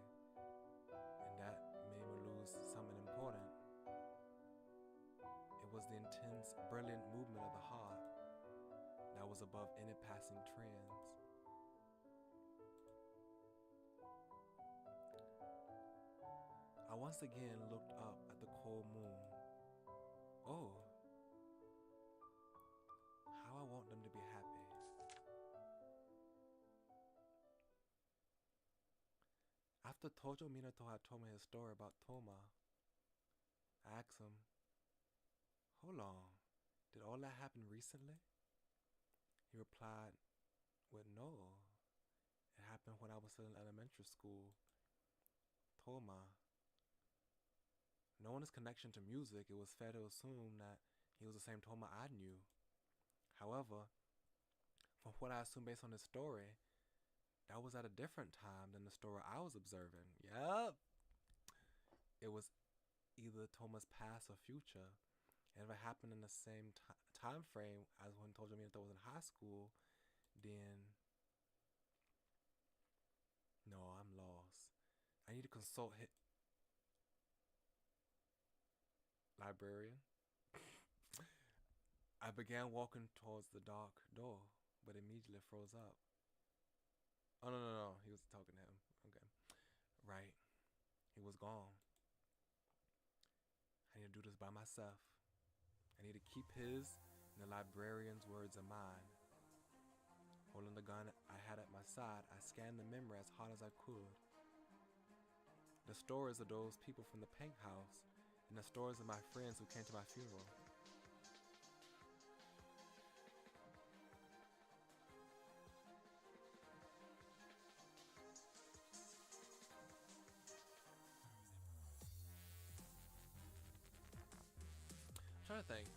and that made me lose something important. It was the intense, brilliant movement of the heart that was above any passing trends. I once again looked up at the cold moon. Oh, how I want them to be happy. After Tojo Minato had told me his story about Toma, I asked him, hold on, did all that happen recently? He replied with no. It happened when I was still in elementary school. Toma. Knowing his connection to music, it was fair to assume that he was the same Toma I knew. However, from what I assumed based on his story, that was at a different time than the story I was observing. Yup. It was either Toma's past or future. And if it happened in the same time frame as when Tojo Minato was in high school, then no, I'm lost. I need to consult librarian. I began walking towards the dark door, but immediately froze up. Oh, no, no, no. He was talking to him. Okay. Right. He was gone. I need to do this by myself. I need to keep his and the librarian's words in mind. Holding the gun I had at my side, I scanned the memory as hard as I could. The stories of those people from the Pink House, and the stories of my friends who came to my funeral. I'm trying to think.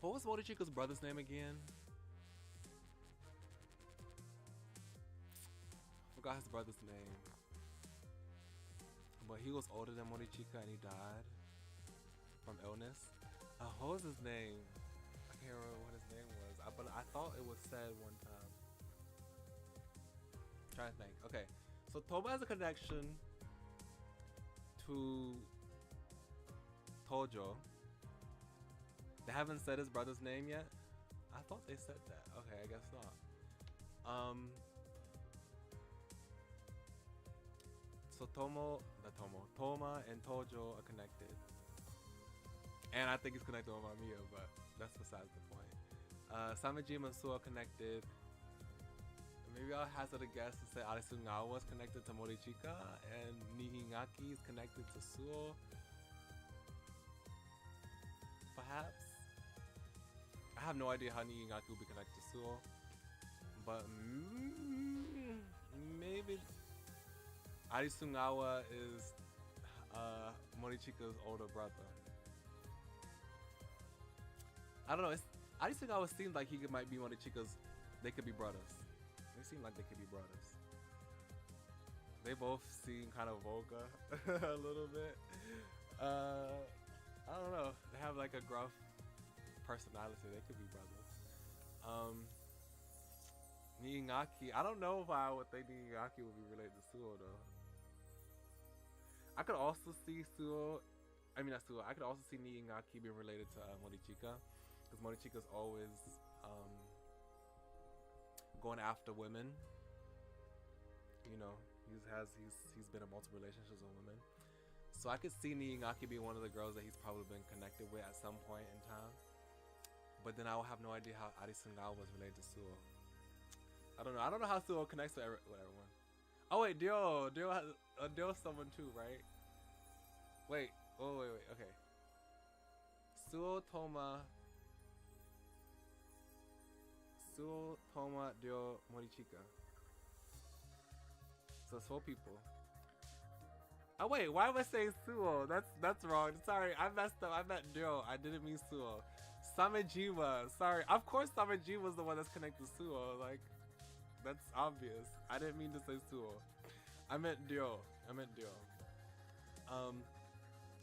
What was Morichika's brother's name again? I forgot his brother's name. But he was older than Morichika and he died from illness. What was his name? I can't remember what his name was. But I thought it was said one time. I'm trying to think. Okay. So Toba has a connection to Tojo. They haven't said his brother's name yet. I thought they said that. Okay, I guess not. So Toma and Tojo are connected. And I think he's connected with MAMIYA, but that's besides the point. Samejima and Suo are connected. Maybe I'll hazard a guess to say Arisungawa is connected to Morichika and Nihingaki is connected to Suo. Perhaps. I have no idea how Nihingaki will be connected to Suo. But maybe Arisungawa is Morichika's older brother. I don't know. Arisugawa seems like he might be Morichika's. They could be brothers. They seem like they could be brothers. They both seem kind of vulgar a little bit. I don't know. They have like a gruff personality. They could be brothers. Nihingaki. I don't know if I would think Nihingaki would be related to Suo though. I could also see Suo. I mean not Suo. I could also see Nihingaki being related to Morichika. Because Morichika's always going after women. You know, he's been in multiple relationships with women. So I could see Nihingaki being one of the girls that he's probably been connected with at some point in time. But then I will have no idea how Arisungawa was related to Suo. I don't know. I don't know how Suo connects with everyone. Oh wait, Dio's someone too, right? Wait. Oh wait. Okay. Suo, Toma, Dio, Morichika. So it's 4 people. Oh wait, why am I saying Suo? That's wrong. Sorry, I messed up. I meant Dio. I didn't mean Suo. Samejima. Sorry. Of course Samejima is the one that's connected to Suo. Like, that's obvious. I didn't mean to say Suo. I meant Dio.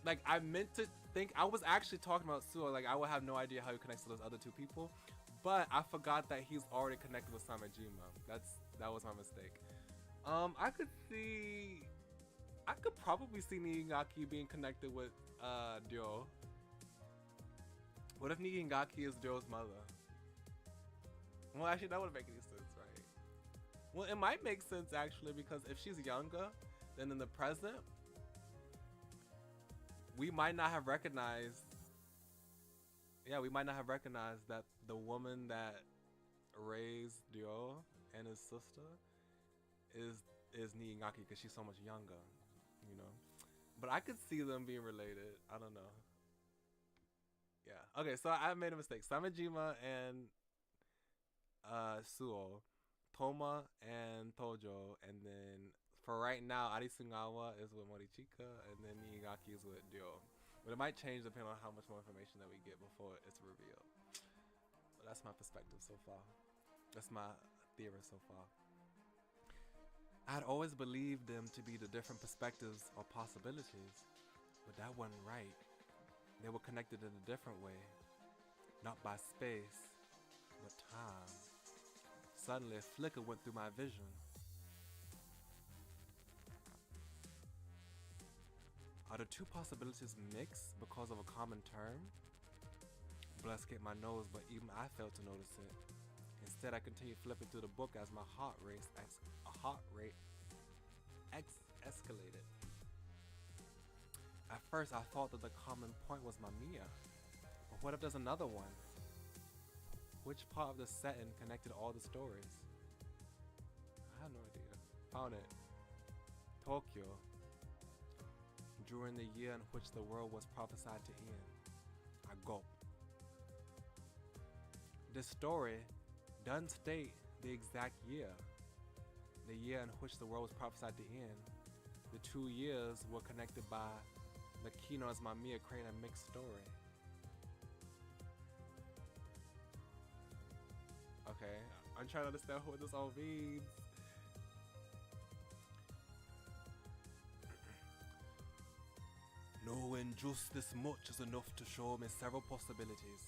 Like I meant to think I was actually talking about Suo. Like I would have no idea how he connects to those other 2 people. But I forgot that he's already connected with Samejima. That was my mistake. I could probably see Nihingaki being connected with Dio. What if Nihingaki is Dio's mother? Well, actually, that wouldn't make any sense, right? Well, it might make sense actually because if she's younger than in the present, we might not have recognized. Yeah, we might not have recognized that the woman that raised Dio and his sister is Nihingaki because she's so much younger, you know. But I could see them being related. I don't know. Yeah. Okay, so I made a mistake. Samejima and Suo, Toma and Tojo, and then for right now, Arisungawa is with Morichika, and then Nihingaki is with Dio. But it might change depending on how much more information that we get before it's revealed. But that's my perspective so far. That's my theory so far. I had always believed them to be the different perspectives or possibilities, but that wasn't right. They were connected in a different way, not by space, but time. Suddenly a flicker went through my vision. Are the two possibilities mixed because of a common term? Blood escaped my nose, but even I failed to notice it. Instead, I continued flipping through the book as my heart rate escalated. At first, I thought that the common point was MAMIYA. But what if there's another one? Which part of the setting connected all the stories? I have no idea. Found it. Tokyo. During the year in which the world was prophesied to end. I gulped. This story doesn't state the exact year. The year in which the world was prophesied to end. The 2 years were connected by the Kino's MAMIYA creating a mixed story. Okay, I'm trying to understand what this all means. Knowing just this much is enough to show me several possibilities.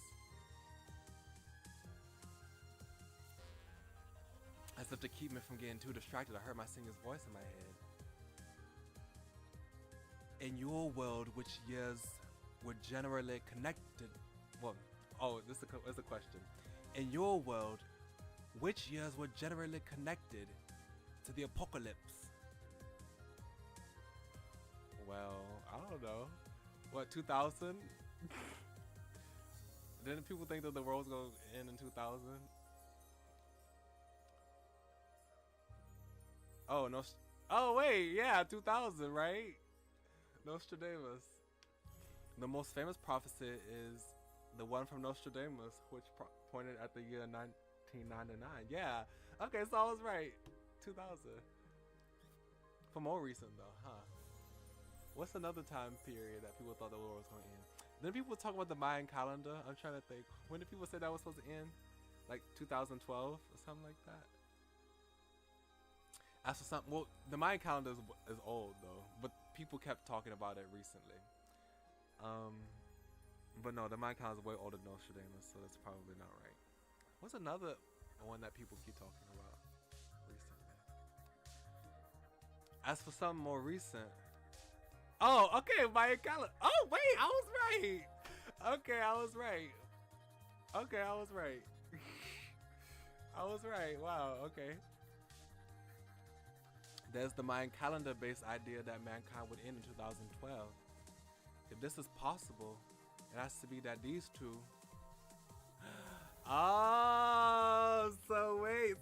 As if to keep me from getting too distracted, I heard my singer's voice in my head. In your world, which years were generally connected? Well, oh, this is a question. In your world, which years were generally connected to the apocalypse? Well, I don't know. What, 2000? Didn't people think that the world was going to end in 2000? Oh, no. Oh, wait. Yeah, 2000, right? Nostradamus. The most famous prophecy is the one from Nostradamus, which pointed at the year 1999. Yeah. Okay, so I was right. 2000. For more recent, though, huh? What's another time period that people thought the world was going to end? Then people talk about the Mayan calendar. I'm trying to think. When did people say that was supposed to end? Like 2012 or something like that? As for some, well, the Mayan calendar is old though, but people kept talking about it recently. But no, the Mayan calendar is way older than Nostradamus, so that's probably not right. What's another one that people keep talking about recently? As for something more recent, oh, okay, Mayan calendar. Oh wait, I was right. Okay, I was right. Okay, I was right. I was right. Wow. Okay. There's the Mayan calendar-based idea that mankind would end in 2012. If this is possible, it has to be that these two. Oh, so wait.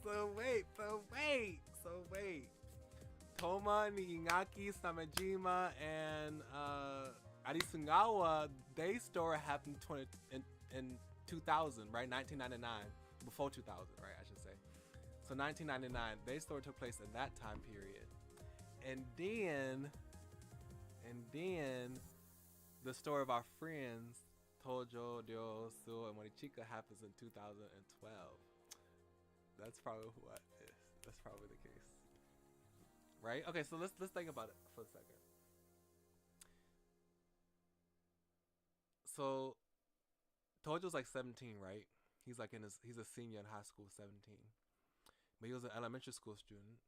Toma, Niingaki, Samejima, and Arisungawa, their story happened in 2000, right? 1999, before 2000, right? I should say. So 1999, their story took place in that time period. And then the story of our friends, Tojo, Ryo, Su, and Morichika happens in 2012. That's probably what is. That's probably the case. Right? Okay, so let's think about it for a second. So Tojo's like 17, right? He's a senior in high school, 17. But he was an elementary school student,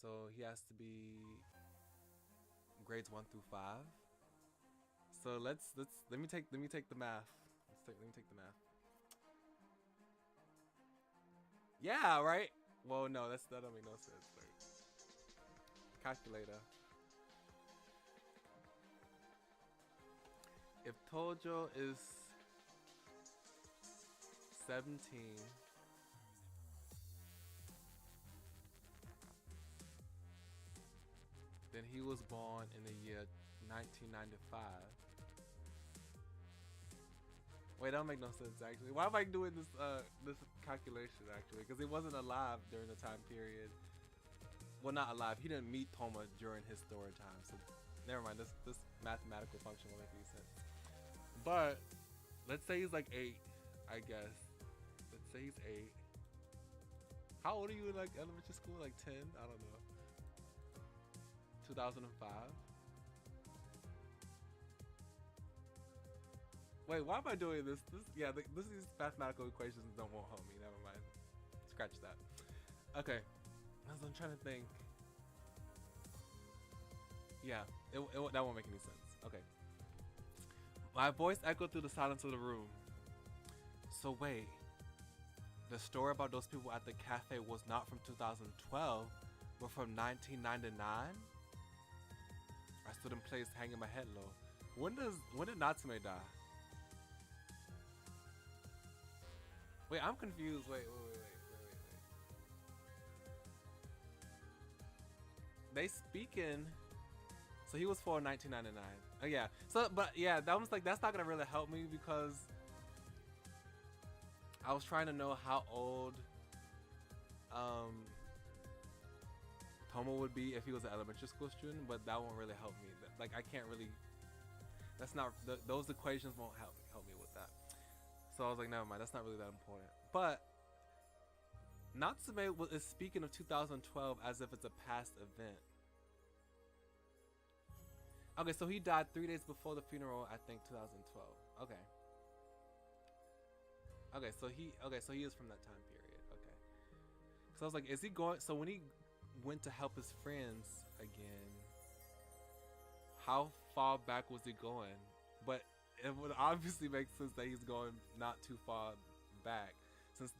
so he has to be grades 1 through 5. So let me take the math. Let me take the math. Yeah, right. Well, no, that don't make no sense. Right? Calculator. If Tojo is 17. Then he was born in the year 1995. Wait, that don't make no sense actually. Why am I doing this this calculation actually? Because he wasn't alive during the time period. Well, not alive. He didn't meet Toma during his story time. So never mind. This mathematical function won't make any sense. But let's say he's like 8, I guess. Let's say he's 8. How old are you in like elementary school? Like 10? I don't know. 2005. Wait, why am I doing this? These mathematical equations won't help me. Never mind. Scratch that. Okay. As I'm trying to think. Yeah, that won't make any sense. Okay. My voice echoed through the silence of the room. So wait, the story about those people at the cafe was not from 2012, but from 1999? I stood in place, hanging my head low. When did Natsume die? Wait, I'm confused. Wait. They speaking. So he was for 1999. Oh yeah. So, but yeah, that was like, that's not gonna really help me because I was trying to know how old Tomo would be if he was an elementary school student, but that won't really help me. Like, I can't really. That's not. Those equations won't help me with that. So I was like, never mind. That's not really that important. But Natsume is speaking of 2012 as if it's a past event. Okay, so he died 3 days before the funeral. I think 2012. Okay. Okay, so he is from that time period. Okay. So I was like, is he going? So when he went to help his friends again, how far back was he going? But it would obviously make sense that he's going not too far back, since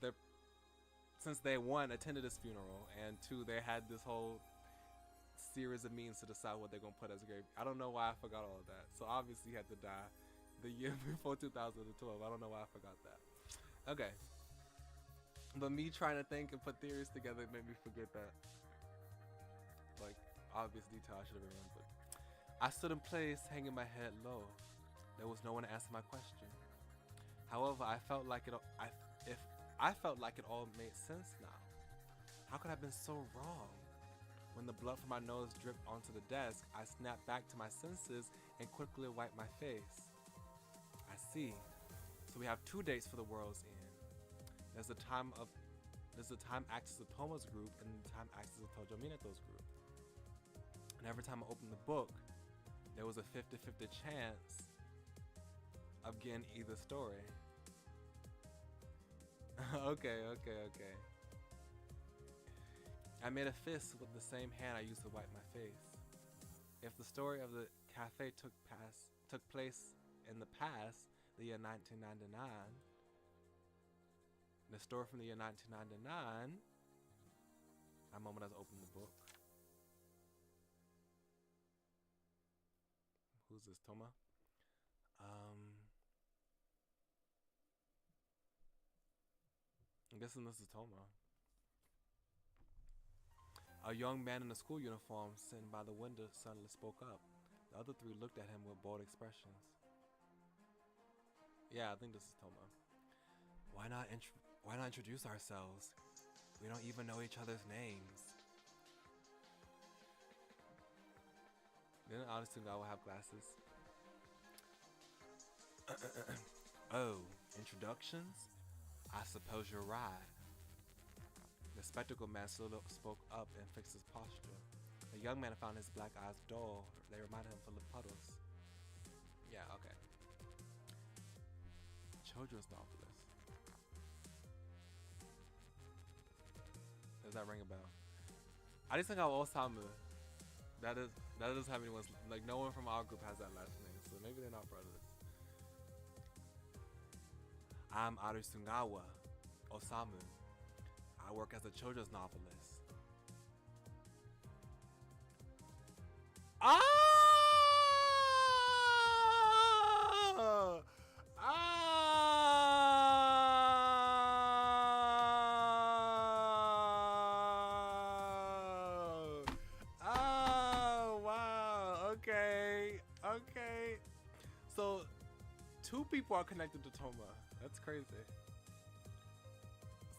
they one attended his funeral, and two, they had this whole series of means to decide what they're gonna put as a grave. I don't know why I forgot all of that. So obviously he had to die the year before 2012. I don't know why I forgot that. Okay. But me trying to think and put theories together made me forget that. Like, obvious detail I should have remembered. I stood in place, hanging my head low. There was no one to answer my question. However, I felt like it all made sense now. How could I have been so wrong? When the blood from my nose dripped onto the desk, I snapped back to my senses and quickly wiped my face. I see. So we have 2 dates for the world's end. There's the time axis of Tomo's group and the time axis of Tojo Minato's group. And every time I opened the book, there was a 50-50 chance of getting either story. Okay. I made a fist with the same hand I used to wipe my face. If the story of the cafe took place in the past, the year 1999, the story from the year 1999, a moment as I opened the book. Who's this, Toma? I'm guessing this is Toma. A young man in a school uniform sitting by the window suddenly spoke up. The other three looked at him with bold expressions. Yeah, I think this is Toma. Why not introduce ourselves? We don't even know each other's names. Didn't Arusungawa have glasses? Oh, introductions? I suppose you're right. The spectacled man spoke up and fixed his posture. The young man found his black eyes dull. They reminded him full of puddles. Yeah, okay. Children's novelist. Does that ring a bell? I just think of Osamu. That doesn't have anyone's, like, no one from our group has that last name, so maybe they're not brothers. I'm Arusungawa Osamu. I work as a children's novelist. Wow. Okay. So, 2 people are connected to Toma. That's crazy.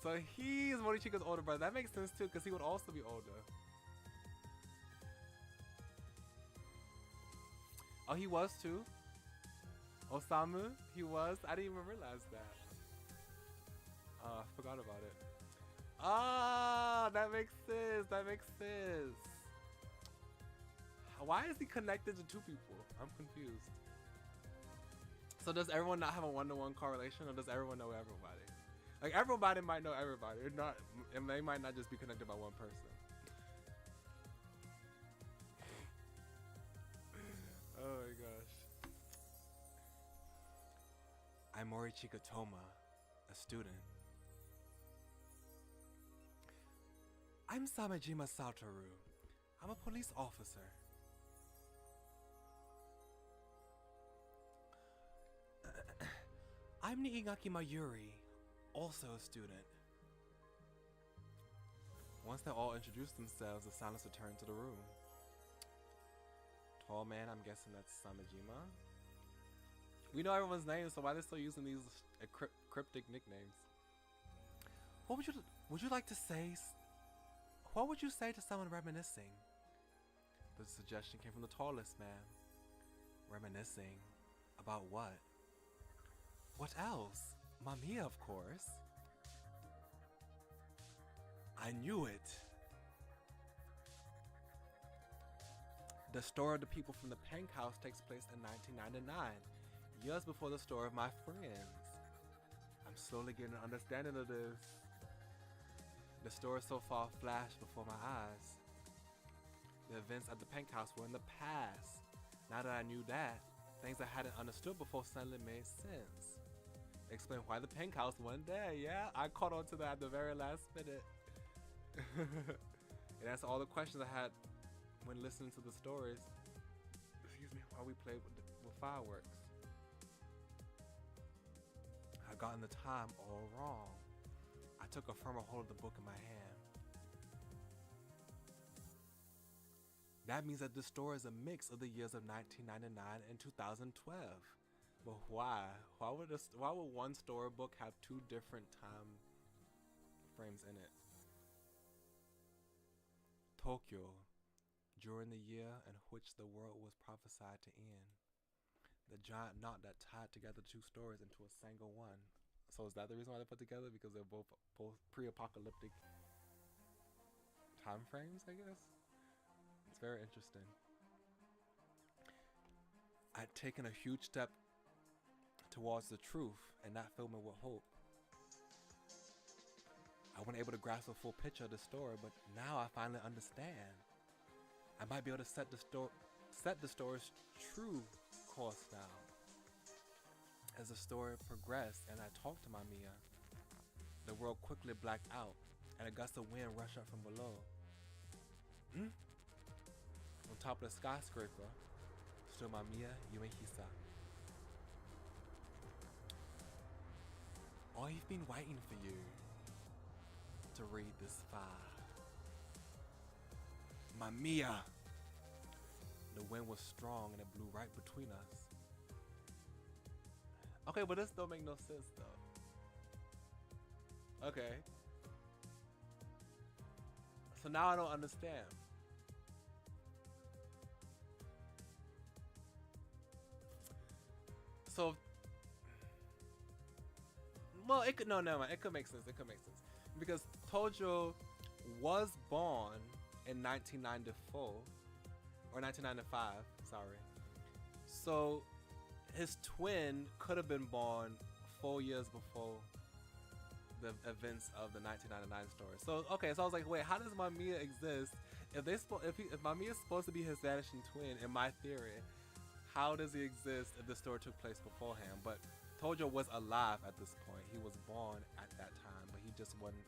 So he's Morichika's older brother. That makes sense too, because he would also be older. Oh, he was too? Osamu? He was? I didn't even realize that. I forgot about it. Ah, that makes sense. Why is he connected to 2 people? I'm confused. So does everyone not have a one-to-one correlation, or does everyone know everybody? Like, everybody might know everybody, and they might not just be connected by one person. I'm Morichika Toma, a student. I'm Samejima Satoru. I'm a police officer. I'm Niigaki Mayuri, also a student. Once they all introduced themselves, the silence returned to the room. Tall man, I'm guessing that's Samejima. We know everyone's names, so why are they still using these cryptic nicknames? What would you like to say? What would you say to someone reminiscing? The suggestion came from the tallest man. Reminiscing about what? What else? Mamiya, of course. I knew it. The story of the people from the Pink House takes place in 1999, years before the story of my friends. I'm slowly getting an understanding of this. The story so far flashed before my eyes. The events at the Pink House were in the past. Now that I knew that, things I hadn't understood before suddenly made sense. Explain why the Pink House one day. Yeah, I caught on to that at the very last minute. It answered all the questions I had when listening to the stories. Excuse me, while we played with fireworks. I'd gotten the time all wrong. I took a firmer hold of the book in my hand. That means that this story is a mix of the years of 1999 and 2012. But why? Why would one storybook have two different time frames in it? Tokyo, during the year in which the world was prophesied to end. The giant knot that tied together two stories into a single one. So is that the reason why they put together? Because they're both pre-apocalyptic time frames, I guess? It's very interesting. I'd taken a huge step towards the truth, and that filled me with hope. I wasn't able to grasp a full picture of the story, but now I finally understand. I might be able to set the story's true course now. As the story progressed and I talked to Mamiya, the world quickly blacked out, and a gust of wind rushed up from below. On top of the skyscraper stood Mamiya Yumehisa. I've been waiting for you to read this far. Mamiya! The wind was strong and it blew right between us. Okay, but this don't make no sense though. Okay. So now I don't understand. So, well, it could, no, never mind. It could make sense. It could make sense. Because Tojo was born in 1994, or 1995, sorry. So, his twin could have been born 4 years before the events of the 1999 story. So, okay, so I was like, wait, how does Mamiya exist? If Mamiya is supposed to be his vanishing twin, in my theory, how does he exist if the story took place beforehand? But Tojo was alive at this point. He was born at that time, but he just wasn't,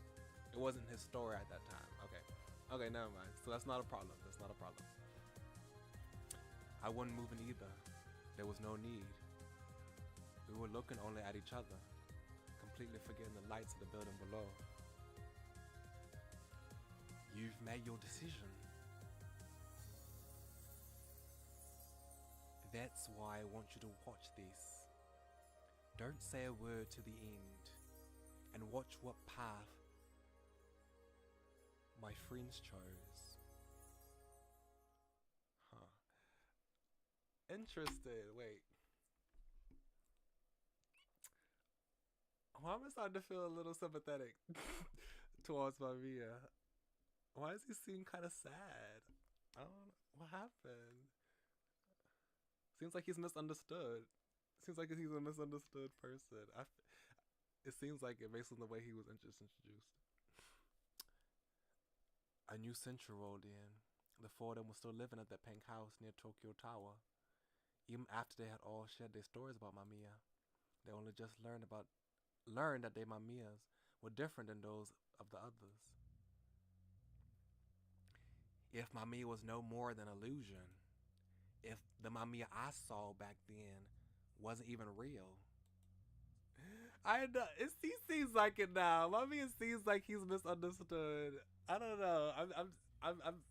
it wasn't his story at that time. Okay. Okay, never mind. So that's not a problem. That's not a problem. I wasn't moving either. There was no need. We were looking only at each other, completely forgetting the lights of the building below. You've made your decision. That's why I want you to watch this. Don't say a word to the end, and watch what path my friends chose. Huh. Interesting. Wait. Why am I starting to feel a little sympathetic towards Mamiya? Why does he seem kind of sad? I don't know. What happened? Seems like he's misunderstood. Seems like he's a misunderstood person. It seems like it based on the way he was introduced. A new century rolled in. The four of them were still living at that pink house near Tokyo Tower. Even after they had all shared their stories about Mamiya, They only just learned that they Mamiyas were different than those of the others. If Mamiya was no more than illusion, if the Mamiya I saw back then wasn't even real. I know he seems like it now. Mamiya seems like he's misunderstood. I don't know.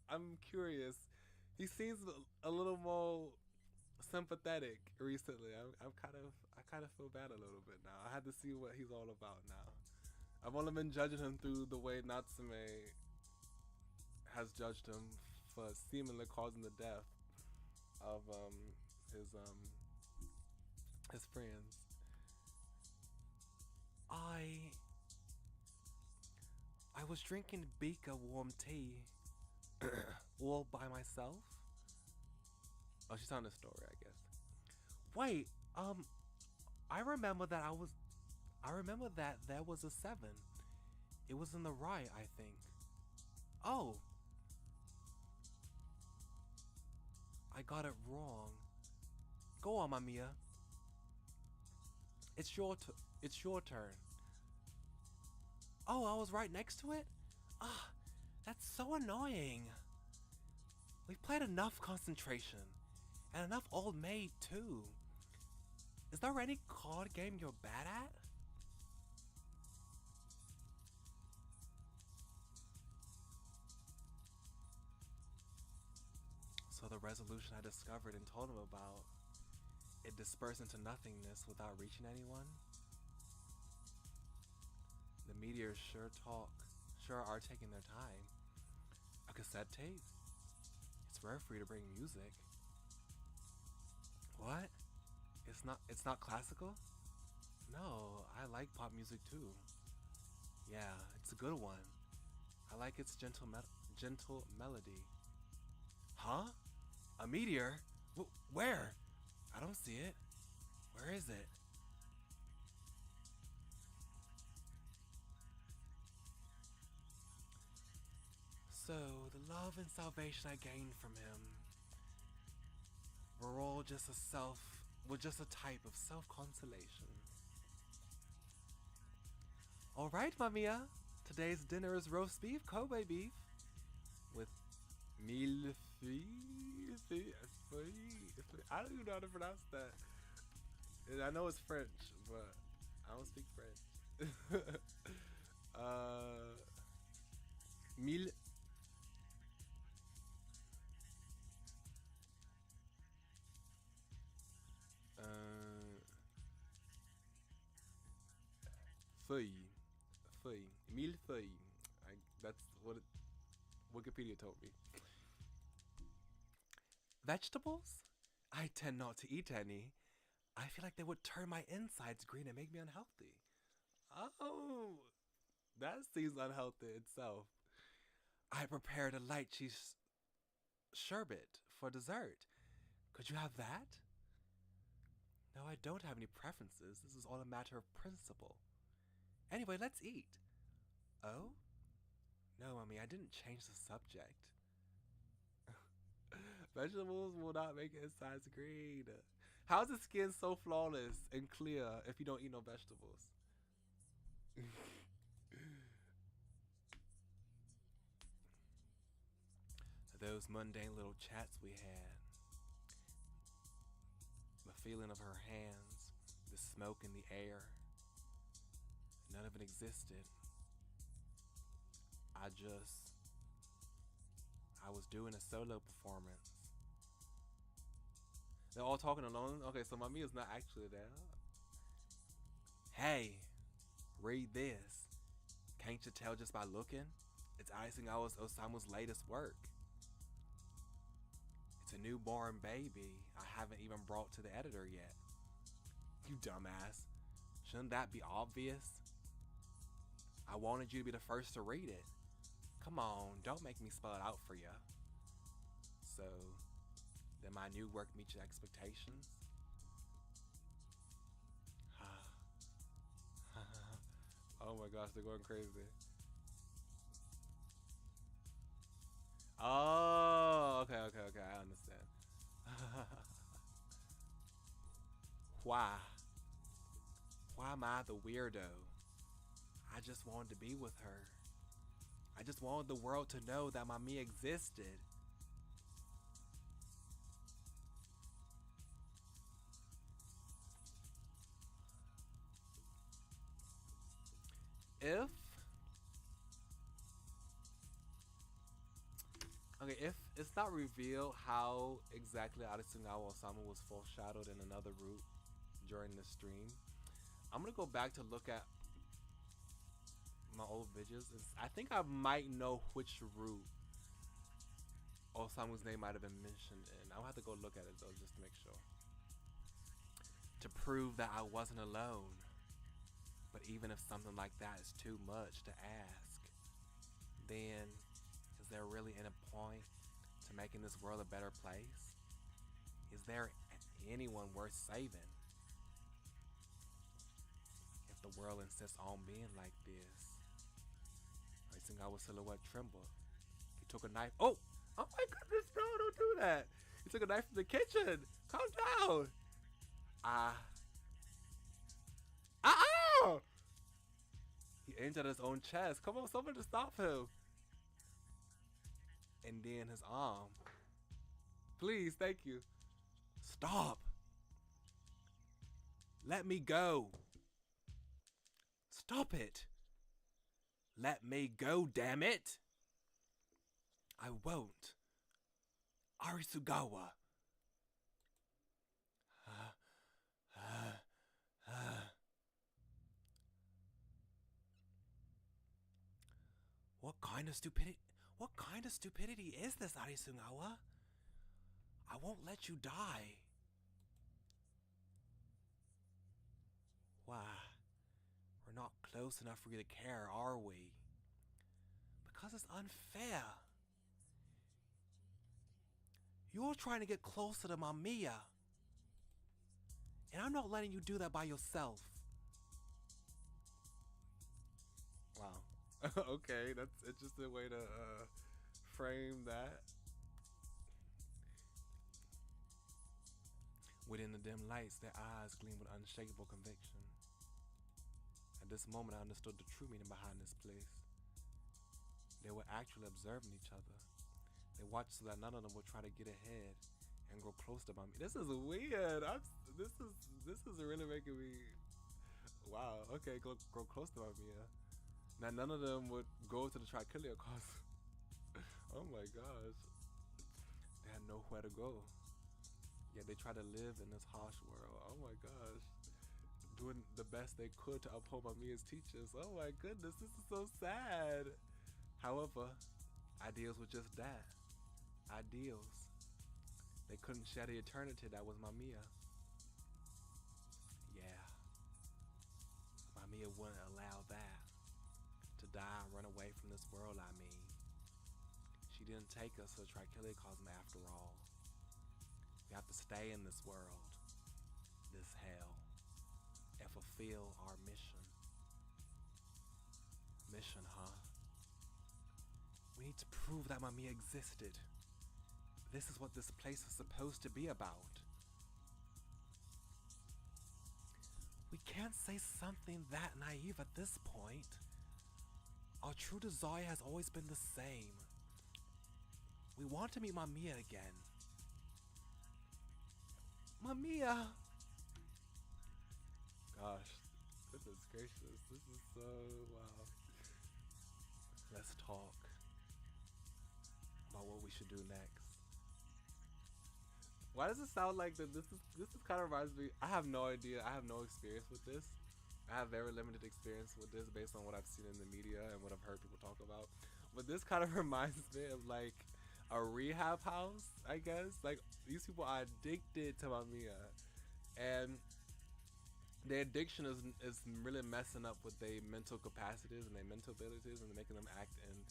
I'm curious. He seems a little more sympathetic recently. I kind of feel bad a little bit now. I had to see what he's all about now. I've only been judging him through the way Natsume has judged him for seemingly causing the death of his um his friends. I was drinking Bika warm tea all by myself. Oh, she's telling the story, I guess. Wait, I remember that there was a 7. It was in the right, I think. Oh, I got it wrong. Go on, Mamiya. It's your turn. Oh, I was right next to it? Ah, that's so annoying. We've played enough concentration. And enough old maid, too. Is there any card game you're bad at? So the resolution I discovered and told him about, it dispersed into nothingness without reaching anyone? The meteors sure are taking their time. A cassette tape? It's rare for you to bring music. What? It's not classical? No, I like pop music too. Yeah, it's a good one. I like its gentle melody. Huh? A meteor? Where? I don't see it. Where is it? So, the love and salvation I gained from him were all just a type of self-consolation. Alright, Mamiya. Today's dinner is roast beef, Kobe beef, with mille filles. I don't even know how to pronounce that. I know it's French, but I don't speak French. Mille. Feuille. Feuille. Mille feuilles. That's what Wikipedia told me. Vegetables? I tend not to eat any. I feel like they would turn my insides green and make me unhealthy. Oh, that seems unhealthy itself. I prepared a light cheese sherbet for dessert. Could you have that? No, I don't have any preferences. This is all a matter of principle. Anyway, let's eat. Oh? No, Mommy, I didn't change the subject. Vegetables will not make insides green. How's the skin so flawless and clear if you don't eat no vegetables? Those mundane little chats we had. The feeling of her hands, the smoke in the air. None of it existed. I was doing a solo performance. They're all talking alone? Okay, so Mamiya's not actually there. Hey, read this. Can't you tell just by looking? It's icing Osamu's latest work. It's a newborn baby I haven't even brought to the editor yet. You dumbass. Shouldn't that be obvious? I wanted you to be the first to read it. Come on, don't make me spell it out for you. So, did my new work meet your expectations? Oh my gosh, they're going crazy. Oh, okay, I understand. Why? Why am I the weirdo? I just wanted to be with her. I just wanted the world to know that Mamiya existed. If it's not revealed how exactly Arisugawa Osamu was foreshadowed in another route during the stream, I'm gonna go back to look at my old videos. I think I might know which route Osamu's name might have been mentioned in. I'll have to go look at it though, just to make sure. To prove that I wasn't alone. But even if something like that is too much to ask, then is there really any point to making this world a better place? Is there anyone worth saving? If the world insists on being like this. Arisugawa's silhouette trembled. He took a knife. Oh! Oh my goodness, no, don't do that! He took a knife from the kitchen! Calm down! Ow! He aimed at his own chest. Come on, someone to stop him. And then his arm. Please, thank you. Stop. Let me go. Stop it. Let me go, damn it. I won't. Arisugawa. What kind of stupidity? What kind of stupidity is this, Arisugawa? I won't let you die. Why? We're not close enough for you to care, are we? Because it's unfair. You're trying to get closer to Mamiya. And I'm not letting you do that by yourself. Wow. Okay, that's an interesting way to frame that. Within the dim lights, their eyes gleamed with unshakable conviction. At this moment, I understood the true meaning behind this place. They were actually observing each other. They watched so that none of them would try to get ahead and grow close to Mamiya. This is weird. This is really making me. Wow. Okay, grow close to Mamiya. Now none of them would go to the Trichillia cause. Oh my gosh. They had nowhere to go. Yet they tried to live in this harsh world. Oh my gosh. Doing the best they could to uphold Mamiya's teachings. Oh my goodness, this is so sad. However, ideals were just that. Ideals. They couldn't share the eternity that was Mamiya. Yeah. Mamiya wouldn't allow that. To die and run away from this world, I mean. She didn't take us to the Trichillia Cosmo after all. We have to stay in this world. This hell. And fulfill our mission. Mission, huh? We need to prove that Mamiya existed. This is what this place is supposed to be about. We can't say something that naive at this point. Our true desire has always been the same. We want to meet Mamiya again. Mamiya! Gosh, goodness gracious, this is so wow. Let's talk about what we should do next. Why does it sound like that? This is kind of reminds me. I have no idea. I have no experience with this. I have very limited experience with this based on what I've seen in the media and what I've heard people talk about. But this kind of reminds me of like a rehab house, I guess. Like these people are addicted to Mamiya, and their addiction is really messing up with their mental capacities and their mental abilities and making them act in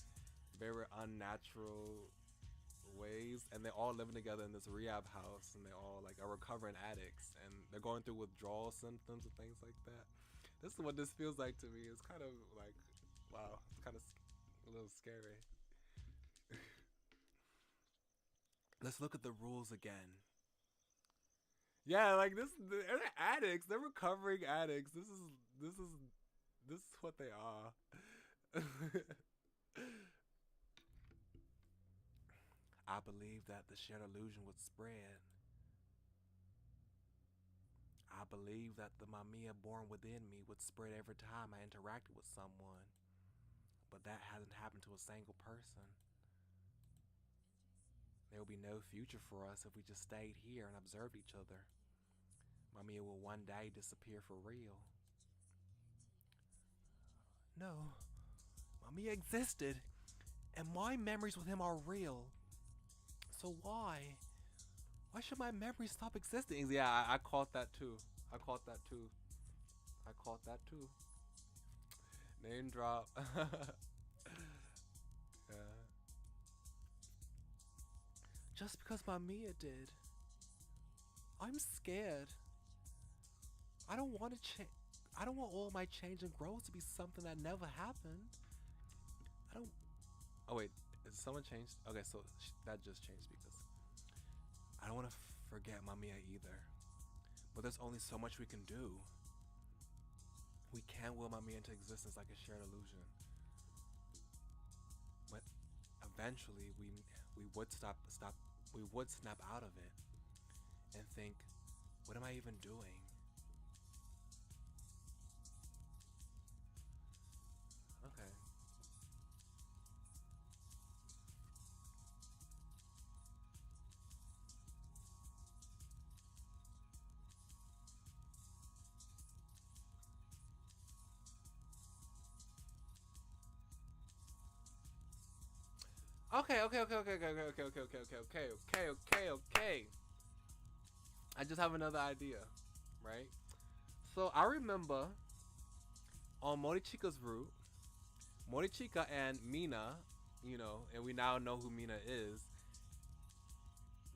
very unnatural ways. And they're all living together in this rehab house, and they're all like are recovering addicts, and they're going through withdrawal symptoms and things like that. This is what this feels like to me. It's kind of like, wow, it's kind of a little scary. Let's look at the rules again. Yeah, like this, they're addicts. They're recovering addicts. this is this is what they are. I believe that the shared illusion would spread. I believe that the MAMIYA born within me would spread every time I interacted with someone. But that hasn't happened to a single person. There will be no future for us if we just stayed here and observed each other. MAMIYA will one day disappear for real. No, MAMIYA existed, and my memories with him are real. So why? Why should my memories stop existing? Yeah, I caught that too. I caught that too. I caught that too. Name drop. Yeah. Just because MAMIYA did. I'm scared. I don't want to change. I don't want all my change and growth to be something that never happened. I don't. Oh wait, is someone changed? Okay, so that just changed because I don't want to forget MAMIYA either. But there's only so much we can do. We can't will MAMIYA into existence like a shared illusion. But eventually, we would we would snap out of it and think, what am I even doing? okay. Okay. I just have another idea, right? So I remember on Morichika's route, Morichika and Mina, and we now know who Mina is.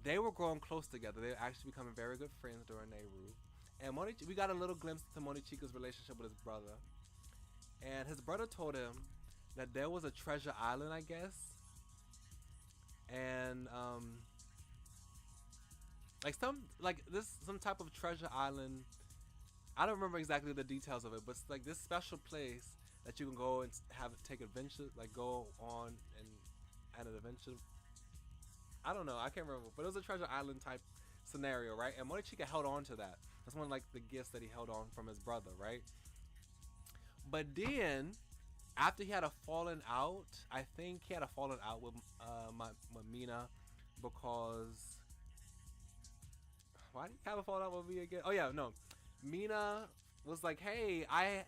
They were growing close together. They were actually becoming very good friends during their route. And we got a little glimpse to Morichika's relationship with his brother. And his brother told him that there was a treasure island, I guess. And some type of treasure island. I don't remember exactly the details of it, but it's like this special place that you can go and take adventure, like go on and an adventure. I don't know, I can't remember, but it was a treasure island type scenario, right? And Morichika held on to that. That's one of like the gifts that he held on from his brother, right? But then, after he had a falling out, I think he had a falling out with Mina because why did he have a falling out with me again? Oh yeah, no, Mina was like, "Hey, I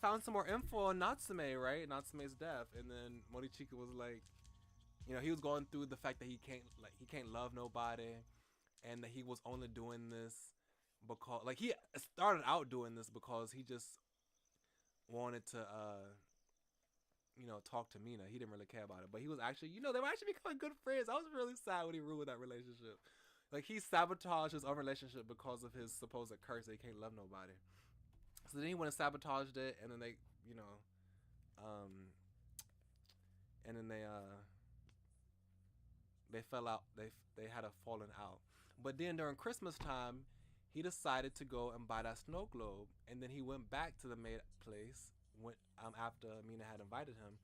found some more info on Natsume, right? Natsume's death." And then Morichika was like, he was going through the fact that he can't love nobody, and that he was only doing this because he started out doing this because he just wanted to talk to Mina. He didn't really care about it, but he was actually, they were actually becoming good friends. I was really sad when he ruined that relationship. Like, he sabotaged his own relationship because of his supposed curse that he can't love nobody. So then he went and sabotaged it, and then and then they fell out. They had a falling out. But then during Christmas time, he decided to go and buy that snow globe, and then he went back to the maid place after Mina had invited him.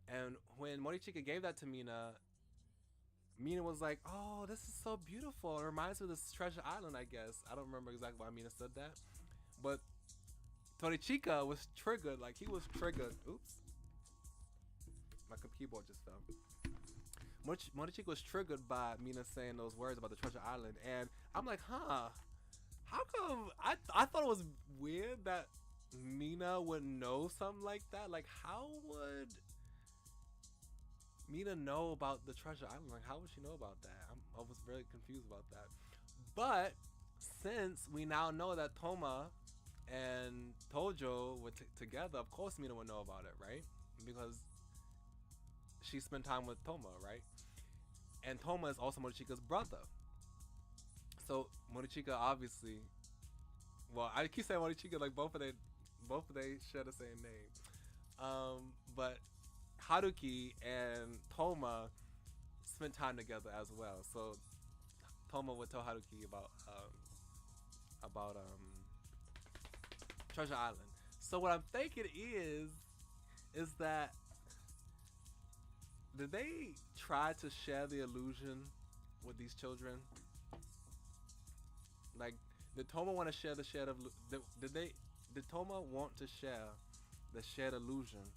And when Morichika gave that to Mina, Mina was like, "Oh, this is so beautiful. It reminds me of this treasure island, I guess." I don't remember exactly why Mina said that, but Morichika was triggered. Like, he was triggered. Oops, my keyboard just fell. Morichika was triggered by Mina saying those words about the treasure island, and I'm like, huh? How come? I thought it was weird that Mina would know something like that. Like, how would Mina know about the treasure island? Like, how would she know about that? I was very confused about that. But since we now know that Toma and Tojo were together, of course Mina would know about it, right? Because she spent time with Toma, right? And Toma is also Morichika's brother. So Morichika obviously, well, I keep saying Morichika like both of they share the same name. But Haruki and Toma spent time together as well. So Toma would tell Haruki about Treasure Island. So what I'm thinking is that did they try to share the illusion with these children? Like, did Toma want to share the shared of? Did Toma want to share the shared illusion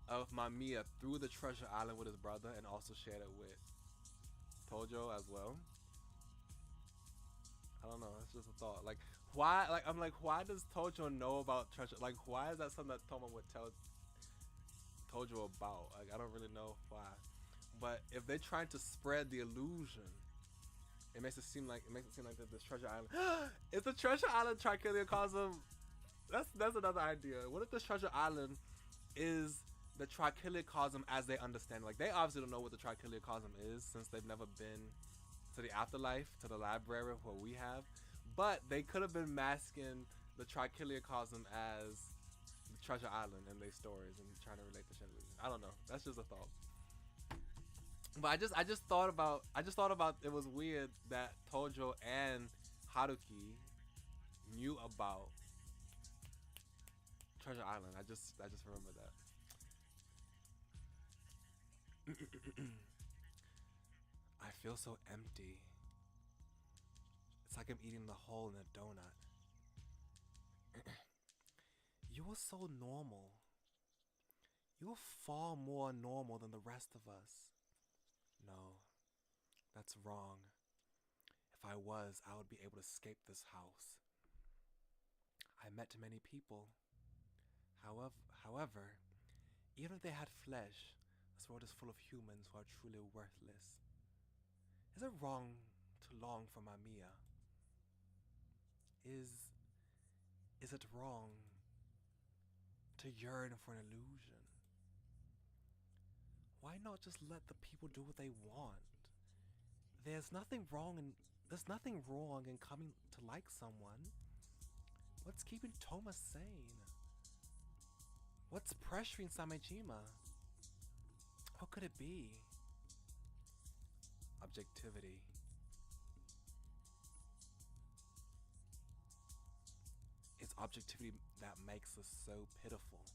of Mamiya through the Treasure Island with his brother, and also shared it with Tojo as well? I don't know. It's just a thought. Like, why? Like, I'm like, why does Tojo know about treasure? Like, why is that something that Toma would tell Tojo about? Like, I don't really know why. But if they're trying to spread the illusion, it makes it seem like that this treasure island. It's a treasure island trichiliocosm. That's another idea. What if this treasure island is the trichiliocosm as they understand? Like, they obviously don't know what the trichiliocosm is since they've never been to the afterlife, to the library where we have. But they could have been masking the trichiliocosm as the treasure island in their stories and trying to relate the shit. I don't know. That's just a thought. But I just thought about it was weird that Tojo and Haruki knew about Treasure Island. I just remember that. I feel so empty. It's like I'm eating the hole in a donut. You were so normal. You were far more normal than the rest of us. No, that's wrong. If I was, I would be able to escape this house. I met many people. However, even if they had flesh, this world is full of humans who are truly worthless. Is it wrong to long for Mamiya? Is it wrong to yearn for an illusion? Why not just let the people do what they want? There's nothing wrong in coming to like someone. What's keeping Toma sane? What's pressuring Samejima? What could it be? Objectivity. It's objectivity that makes us so pitiful.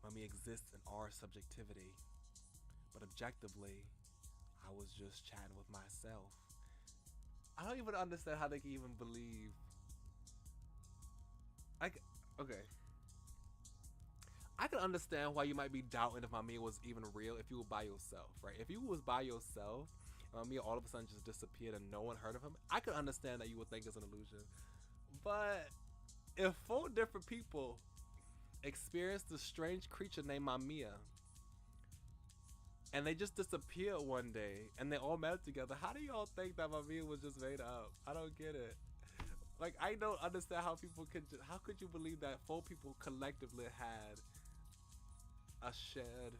When we exist in our subjectivity. But objectively, I was just chatting with myself. I don't even understand how they can even believe. Okay. I can understand why you might be doubting if Mamiya was even real if you were by yourself, right? If you was by yourself, and Mamiya all of a sudden just disappeared and no one heard of him, I could understand that you would think it's an illusion. But if 4 different people experienced this strange creature named Mamiya, and they just disappeared one day, and they all met together, how do y'all think that Mamiya was just made up? I don't get it. Like, I don't understand how people could. How could you believe that 4 people collectively had a shared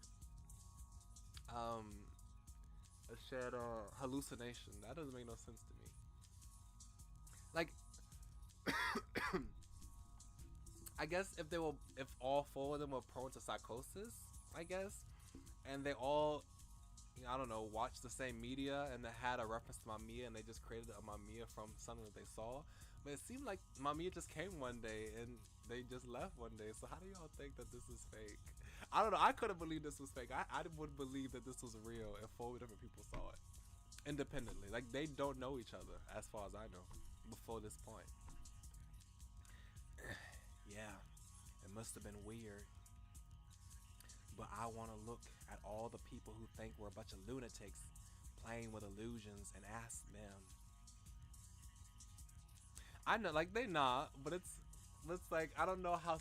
hallucination? That doesn't make no sense to me. Like, I guess if all 4 of them were prone to psychosis, I guess, and they all, I don't know, watched the same media and they had a reference to Mamiya and they just created a Mamiya from something that they saw. But it seemed like Mamiya just came one day and they just left one day. So how do y'all think that this is fake? I don't know. I couldn't believe this was fake. I would believe that this was real if 4 different people saw it independently. Like, they don't know each other as far as I know before this point. Yeah, it must have been weird. But I want to look at all the people who think we're a bunch of lunatics playing with illusions and ask them. I know, like, they not, but it's like, I don't know how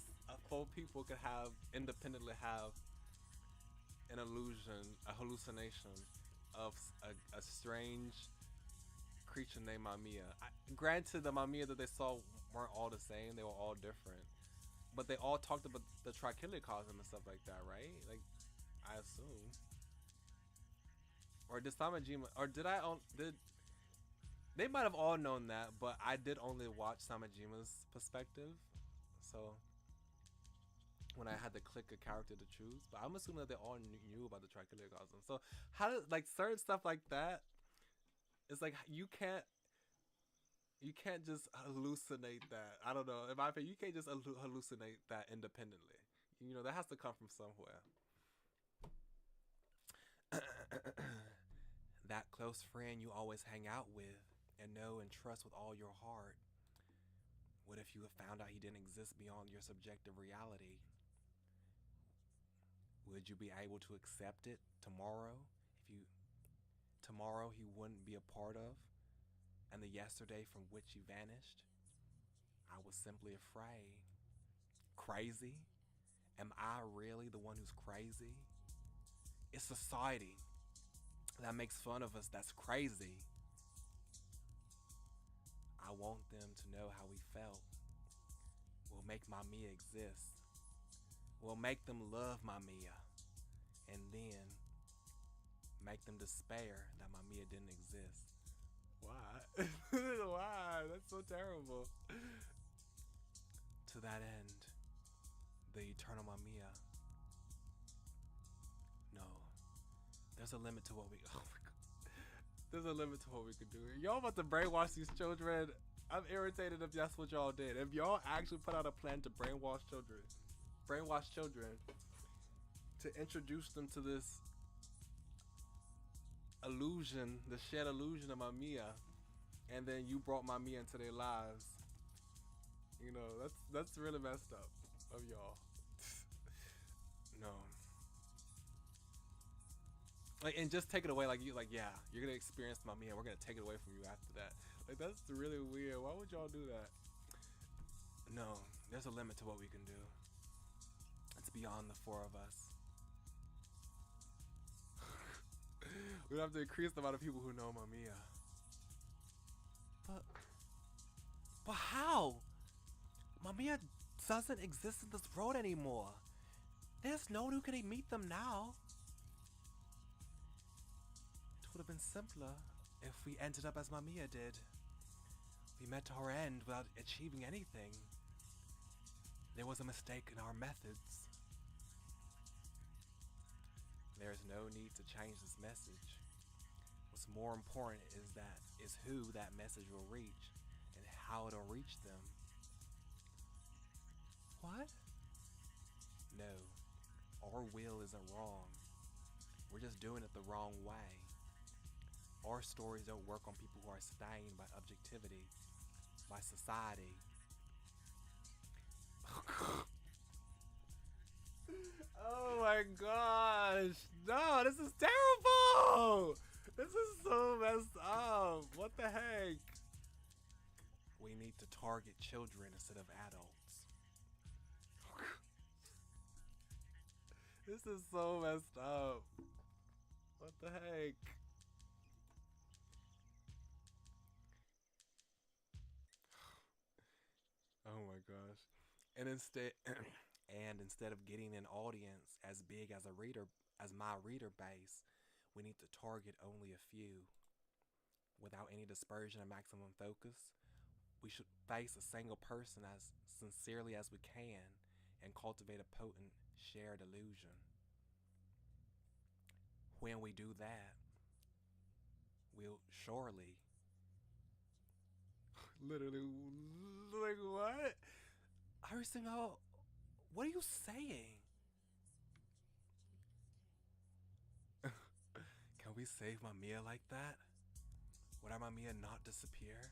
4 people could independently have an illusion, a hallucination of a strange creature named Mamiya. Granted, the Mamiya that they saw weren't all the same, they were all different. But they all talked about the trichiliocosm and stuff like that, right? Like, I assume. Or did Samejima, or did they might have all known that, but I did only watch Samejima's perspective. So, when I had to click a character to choose. But I'm assuming that they all knew about the trichiliocosm. So, how does, like, certain stuff like that, it's like, you can't, You can't just hallucinate that. I don't know. In my opinion, you can't just hallucinate that independently. You know, that has to come from somewhere. That close friend you always hang out with and know and trust with all your heart. What if you have found out he didn't exist beyond your subjective reality? Would you be able to accept it tomorrow if you tomorrow he wouldn't be a part of and the yesterday from which you vanished? I was simply afraid. Crazy? Am I really the one who's crazy? It's society that makes fun of us that's crazy. I want them to know how we felt. We'll make MAMIYA exist. We'll make them love MAMIYA. And then make them despair that MAMIYA didn't exist. Why? Why? That's so terrible. To that end, the eternal MAMIYA. No. There's a limit to what we oh my god. There's a limit to what we can do. Y'all about to brainwash these children. I'm irritated if that's what y'all did. If y'all actually put out a plan to brainwash children to introduce them to this illusion, the shared illusion of MAMIYA, and then you brought MAMIYA into their lives. You know, that's really messed up of y'all. No. Like, and just take it away, like yeah, you're gonna experience MAMIYA, we're gonna take it away from you after that. Like, that's really weird. Why would y'all do that? No, there's a limit to what we can do. It's beyond the four of us. We have to increase the amount of people who know MAMIYA. But how? MAMIYA doesn't exist in this world anymore. There's no one who can meet them now. It would have been simpler if we ended up as MAMIYA did. We met our end without achieving anything. There was a mistake in our methods. There is no need to change this message. What's more important is who that message will reach and how it'll reach them. What? No, our will isn't wrong. We're just doing it the wrong way. Our stories don't work on people who are stained by objectivity, by society. Oh my gosh! No, this is terrible! This is so messed up. What the heck? We need to target children instead of adults. This is so messed up. What the heck? Oh my gosh. And instead of getting an audience as big as my reader base, we need to target only a few. Without any dispersion and maximum focus, we should face a single person as sincerely as we can and cultivate a potent shared illusion. When we do that, we'll surely literally, like, what? Arisingo, what are you saying? Can we save MAMIYA like that? Would our MAMIYA not disappear?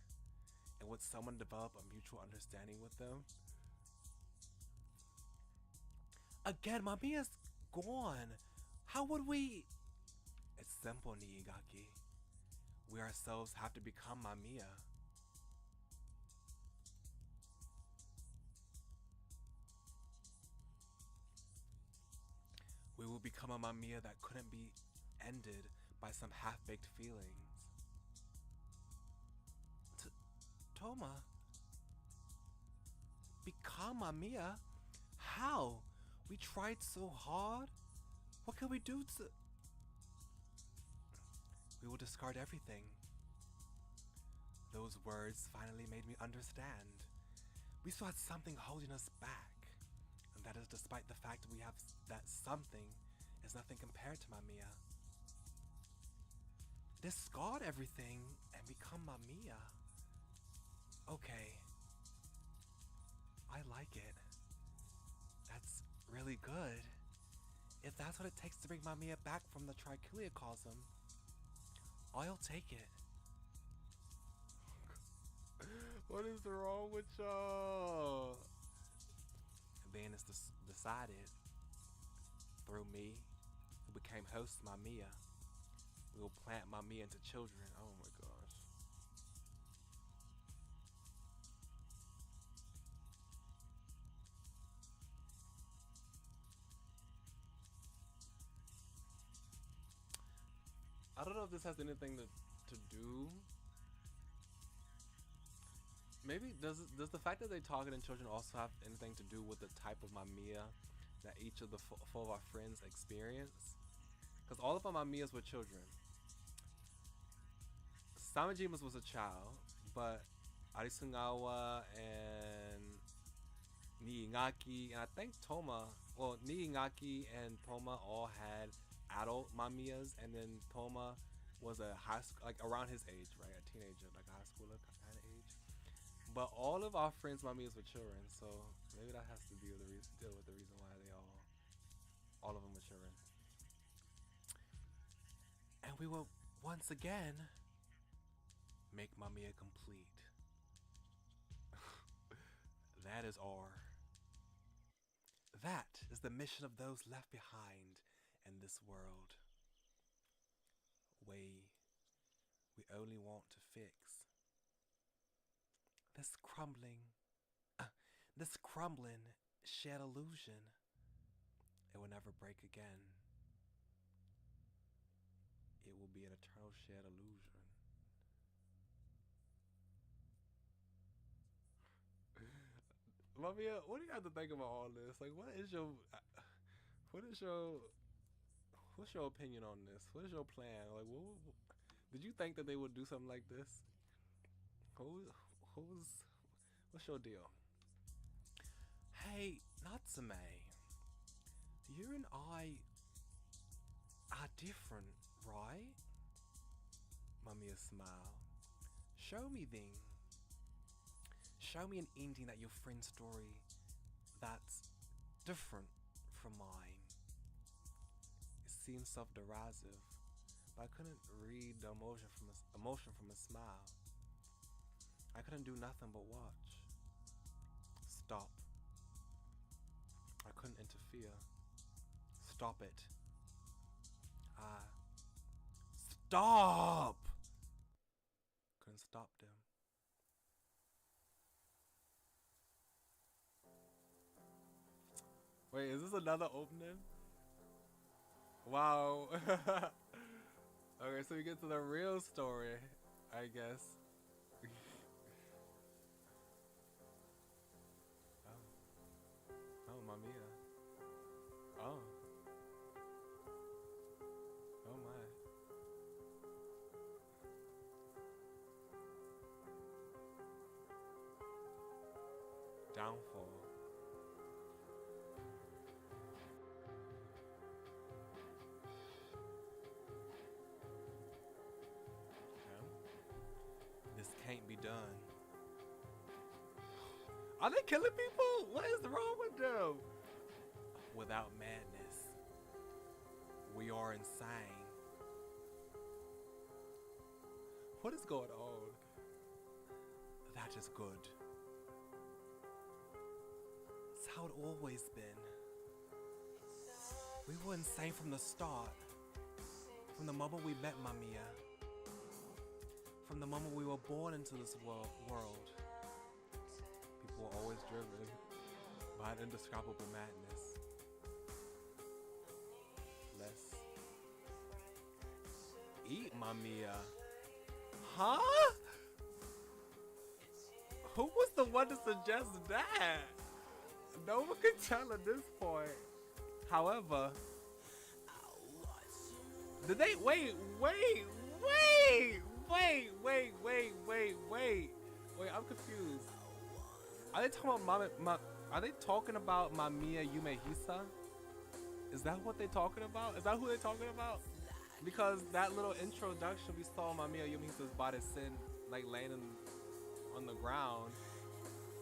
And would someone develop a mutual understanding with them? Again, MAMIYA's gone. How would we? It's simple, Niigaki. We ourselves have to become MAMIYA. We will become a MAMIYA that couldn't be ended by some half-baked feelings. Toma, become MAMIYA? How? We tried so hard. What can we do to? We will discard everything. Those words finally made me understand. We still had something holding us back. And that is despite the fact we have that something is nothing compared to MAMIYA. Discard everything and become MAMIYA. Okay, I like it. That's really good. If that's what it takes to bring Mamiya back from the trichiliocosm, I'll take it. What is wrong with y'all? Then it's decided through me, who became host Mamiya, we will plant Mamiya into children. Oh my gosh. I don't know if this has anything to do. Maybe does the fact that they targeting children also have anything to do with the type of Mamiya that each of the four of our friends experience? Because all of our Mamiyas were children. Samajima's was a child, but Arisungawa and Niingaki and I think Toma, well, Niingaki and Toma all had adult Mamiyas, and then Toma was a high school, like around his age, right? A teenager, like a high schooler kind of age. But all of our friends' Mamiyas were children, so maybe that has to deal with the reason why they all of them were children. And we will once again make Mamiya complete. That is that is the mission of those left behind in this world. We only want to fix this crumbling shared illusion. It will never break again. It will be an eternal shared illusion. Mamiya, what do you have to think about all this? Like, what's your opinion on this? What is your plan? Like, did you think that they would do something like this? What's your deal? Hey, Natsume, you and I are different, right? Mamiya smiled. Show me then. Show me an ending that your friend's story that's different from mine. It seemed self-derisive, but I couldn't read the emotion from a smile. I couldn't do nothing but watch. Stop. I couldn't interfere. Stop it. Stop! Couldn't stop them. Wait, is this another opening? Wow. Okay, so we get to the real story, I guess. Oh, Mamiya. Oh. Oh my. Downfall. This can't be done. Are they killing people? What is wrong with them? Without madness, we are insane. What is going on? That is good. It's how it always been. We were insane from the start. From the moment we met Mamiya. From the moment we were born into this world. People were always driven by an indescribable madness. Let's eat Mamiya. Huh? Who was the one to suggest that? No one could tell at this point. However, did they wait, I'm confused. Are they talking about are they talking about Mamiya Yumehisa? Is that what they're talking about? Is that who they're talking about? Because that little introduction we saw Mamiya Yumehisa's body sin like laying on the ground,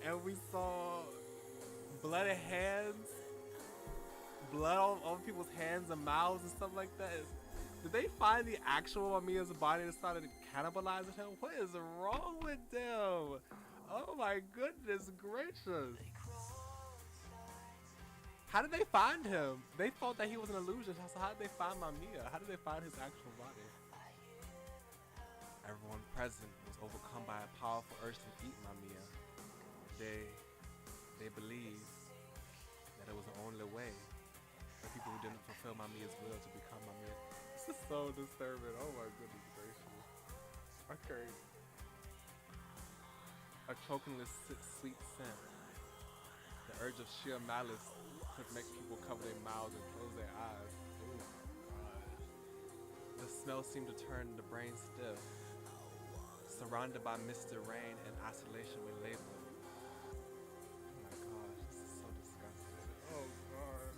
and we saw blooded hands, blood on people's hands and mouths and stuff like that. Did they find the actual Mamiya's body and started cannibalizing him? What is wrong with them? Oh my goodness gracious. How did they find him? They thought that he was an illusion. So how did they find Mamiya? How did they find his actual body? Everyone present was overcome by a powerful urge to eat Mamiya. They believed that it was the only way for people who didn't fulfill Mamiya's will to become Mamiya. This is so disturbing. Oh my goodness gracious. Okay. A chokingly sweet scent. The urge of sheer malice could make people cover their mouths and close their eyes. Oh God. The smell seemed to turn the brain stiff. Surrounded by misty rain and isolation we labeled. Oh my gosh, this is so disgusting. Oh God.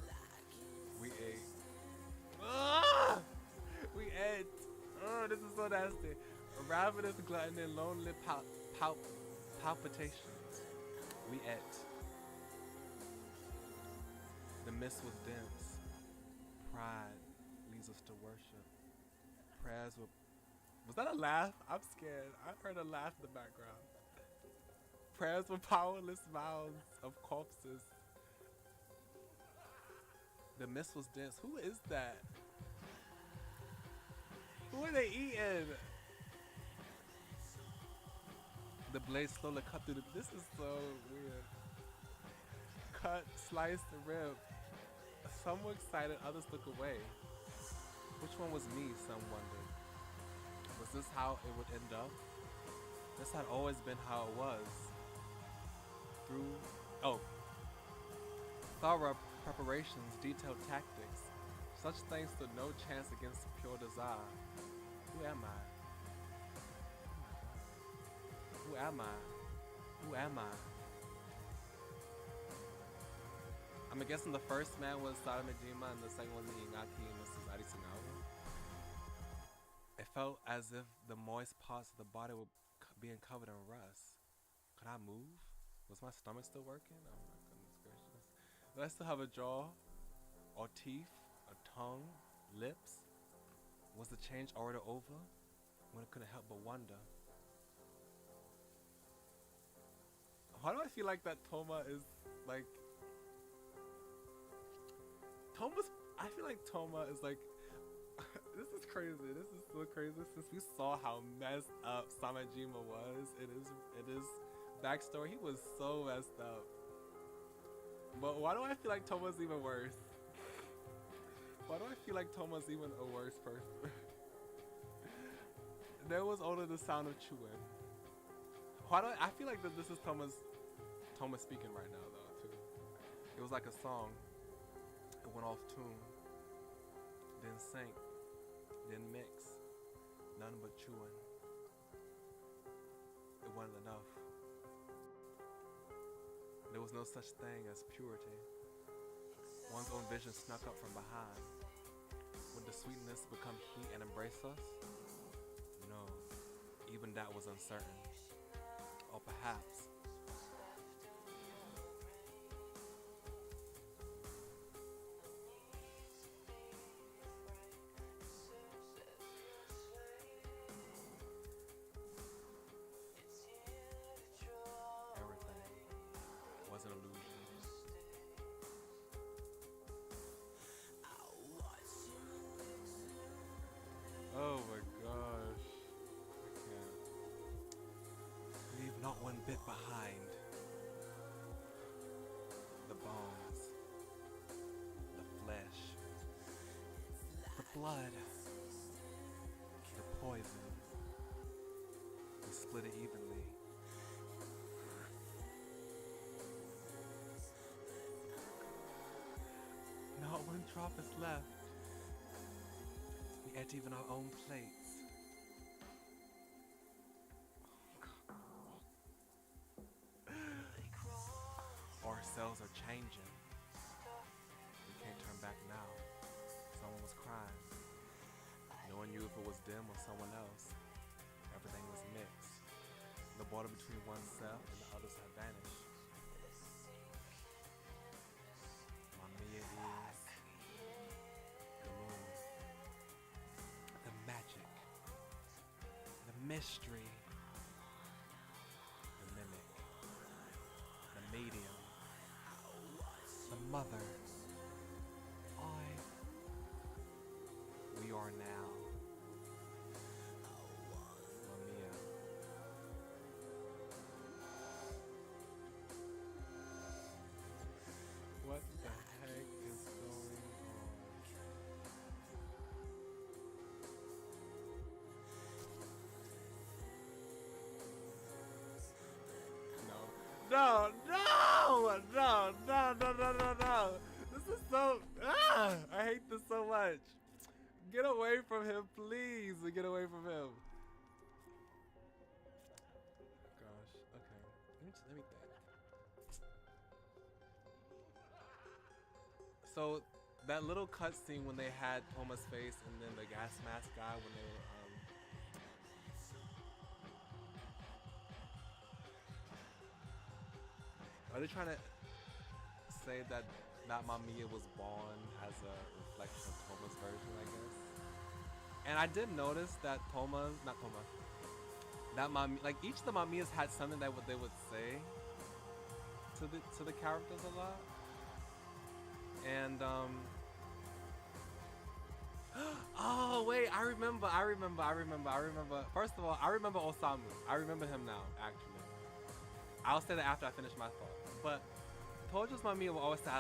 We ate. Ah! We ate. Oh, this is so nasty. A ravenous glutton and lonely palpitations. We ate. The mist was dense. Pride leads us to worship. Prayers were... Was that a laugh? I'm scared. I heard a laugh in the background. Prayers were powerless mouths of corpses. The mist was dense. Who is that? Who are they eating? The blade slowly cut through the... This is so weird. Cut, sliced, ripped. Some were excited, others looked away. Which one was me, some wondered. Was this how it would end up? This had always been how it was. Thorough preparations, detailed tactics. Such things stood no chance against pure desire. Who am I? Who am I? Who am I? I'm guessing the first man was Saramejima and the second one was Ingaki and this is Arisugawa. It felt as if the moist parts of the body were being covered in rust. Could I move? Was my stomach still working? Oh my goodness gracious. Did I still have a jaw? Or teeth? A tongue? Lips? Was the change already over? When I couldn't help but wonder. Why do I feel like that Toma is like... I feel like Toma is like... This is crazy. This is so crazy since we saw how messed up Samejima was. It is backstory. He was so messed up. But why do I feel like Toma's even worse? Why do I feel like Toma's even a worse person? There was only the sound of chewing. Why do I feel like that this is Toma speaking right now though too. It was like a song. It went off tune. Didn't sync. Didn't mix. None but chewing. It wasn't enough. There was no such thing as purity. One's own vision snuck up from behind. Would the sweetness become heat and embrace us? No. Even that was uncertain. Or perhaps was an illusion. Oh my gosh. I can't. Leave not one bit behind. The bones. The flesh. The blood. The poison. We split it evenly. Not one drop is left. We ate even our own plates. Our cells are changing. We can't turn back now. Someone was crying. No one knew if it was them or someone else. Everything was mixed. The border between oneself and the others have vanished. MAMIYA is the moon, the magic, the mystery, the mimic, the medium, the mother. We are now MAMIYA. What the heck is going on? No, no, no, no, no, no, no, no. This is so, I hate this so much. Get away from him, please. Get away from him. Gosh, okay. Let me think. So, that little cutscene when they had Toma's face and then the gas mask guy when they were, are they trying to say that MAMIYA was born as a reflection of Toma's version, I guess? And I did notice that that like each of the MAMIYAs had something that they would say to the characters a lot. And oh wait, I remember. First of all, I remember Osamu. I remember him now, actually. I'll say that after I finish my thought. But Tojo's MAMIYA will always say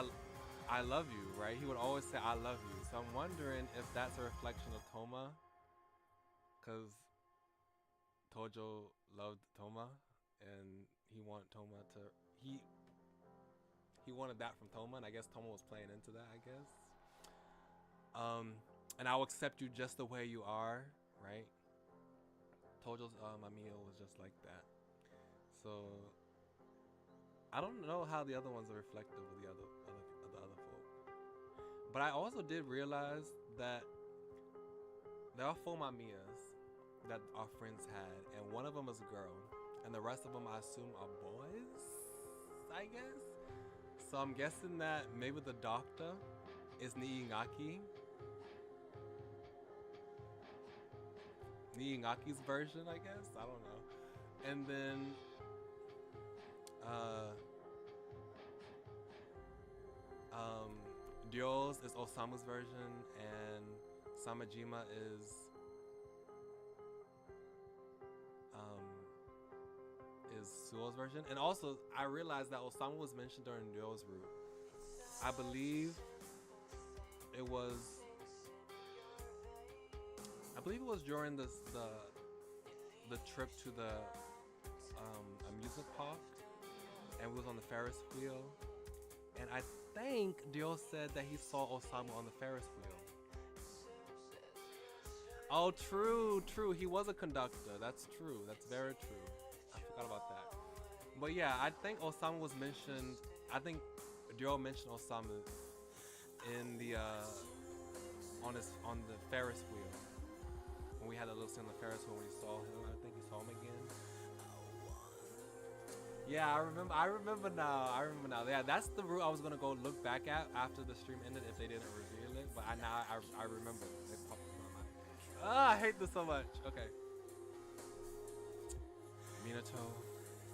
I love you, right? He would always say I love you. So I'm wondering if that's a reflection of Toma, because Tojo loved Toma and he wanted Toma to he wanted that from Toma, and I guess Toma was playing into that, I guess. And I'll accept you just the way you are, right? Tojo's MAMIYA was just like that. So I don't know how the other ones are reflective of the other folk. But I also did realize that there are 4 MAMIYAs that our friends had, and one of them is a girl, and the rest of them I assume are boys, I guess. So I'm guessing that maybe the doctor is Niingaki. Niingaki's version, I guess. I don't know. And then Ryo's is Osamu's version, and Samajima is Suo's version. And also, I realized that Osamu was mentioned during Ryo's route. I believe it was during the trip to the amusement park, and we was on the Ferris wheel, and I think Ryo said that he saw Osamu on the Ferris wheel. Oh, true. He was a conductor. That's true. That's very true. I forgot about that. But yeah, I think Osamu was mentioned. I think Ryo mentioned Osamu in the on the Ferris wheel when we had a little scene on the Ferris wheel when he saw him. I think he saw him again. Yeah, I remember now. Yeah, that's the route I was gonna go look back at after the stream ended if they didn't reveal it. But I remember. It popped in my mind. I hate this so much. Okay. Minato,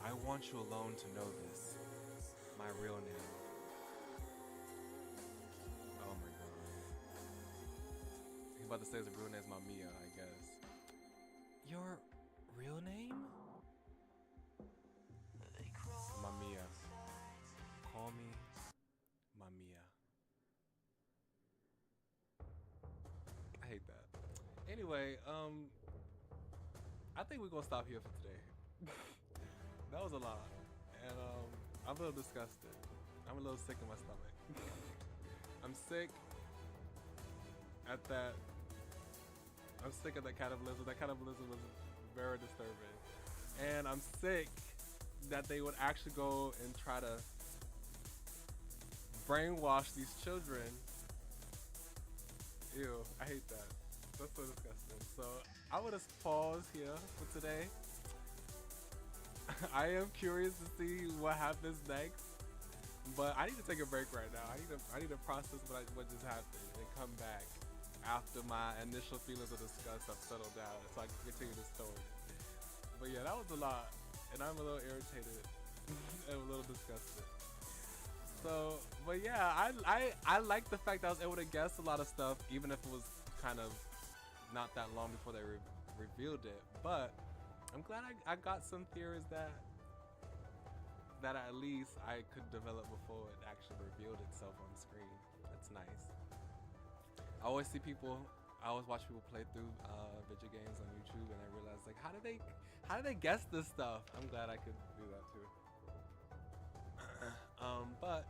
I want you alone to know this. My real name. Oh my god. He's about to say his real name is MAMIYA, I guess. Your real name? MAMIYA. Call me MAMIYA. I hate that. Anyway, I think we're gonna stop here for today. That was a lot, and I'm a little disgusted. I'm a little sick in my stomach. I'm sick at that. I'm sick at that cannibalism. That cannibalism was very disturbing, and I'm sick that they would actually go and try to brainwash these children. Ew, I hate that. That's so disgusting. So I'm gonna pause here for today. I am curious to see what happens next. But I need to take a break right now. I need to process what just happened and come back after my initial feelings of disgust have settled down, so I can continue the story. But yeah, that was a lot, and I'm a little irritated and a little disgusted. So, but yeah, I like the fact that I was able to guess a lot of stuff, even if it was kind of not that long before they revealed it. But I'm glad I got some theories that at least I could develop before it actually revealed itself on screen. That's nice. I always watch people play through video games on YouTube, and I realize like how did they guess this stuff? I'm glad I could do that too. But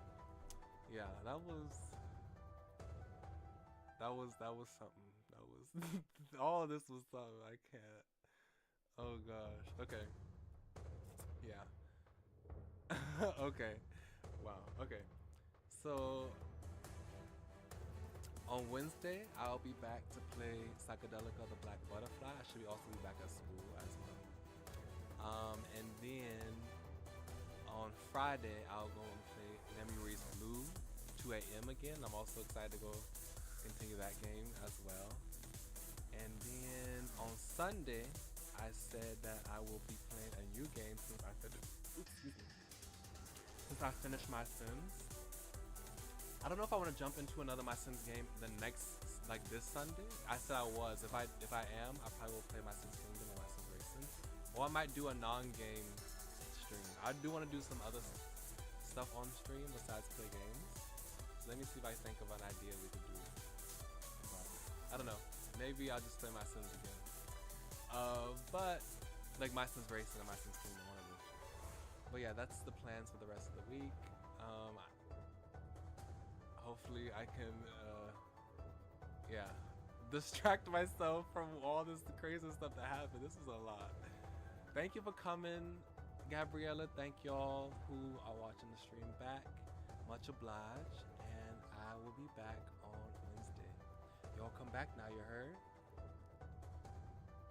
yeah, that was something. That was all of this was something. I can't. Oh gosh. Okay. Yeah. Okay. Wow. Okay. So on Wednesday, I'll be back to play Psychedelica the Black Butterfly. I should also be back at school as well. And then on Friday, I'll go and play Memories Blue 2 a.m. again. I'm also excited to go continue that game as well. And then on Sunday, I said that I will be playing a new game since I finished my Sims. I don't know if I want to jump into another My Sims game this Sunday. I said I was. If I am, I probably will play My Sims Kingdom or My Sims Racing. Or I might do a non-game stream. I do want to do some other stuff on stream besides play games. So let me see if I think of an idea we could do. But I don't know. Maybe I'll just play My Sims again. But like My Sims Racing and My Sims Kingdom, one of those. But yeah, that's the plans for the rest of the week. Hopefully I can distract myself from all this crazy stuff that happened. This is a lot. Thank you for coming, Gabriella. Thank y'all who are watching the stream back. Much obliged. And I will be back on Wednesday. Y'all come back now, you heard?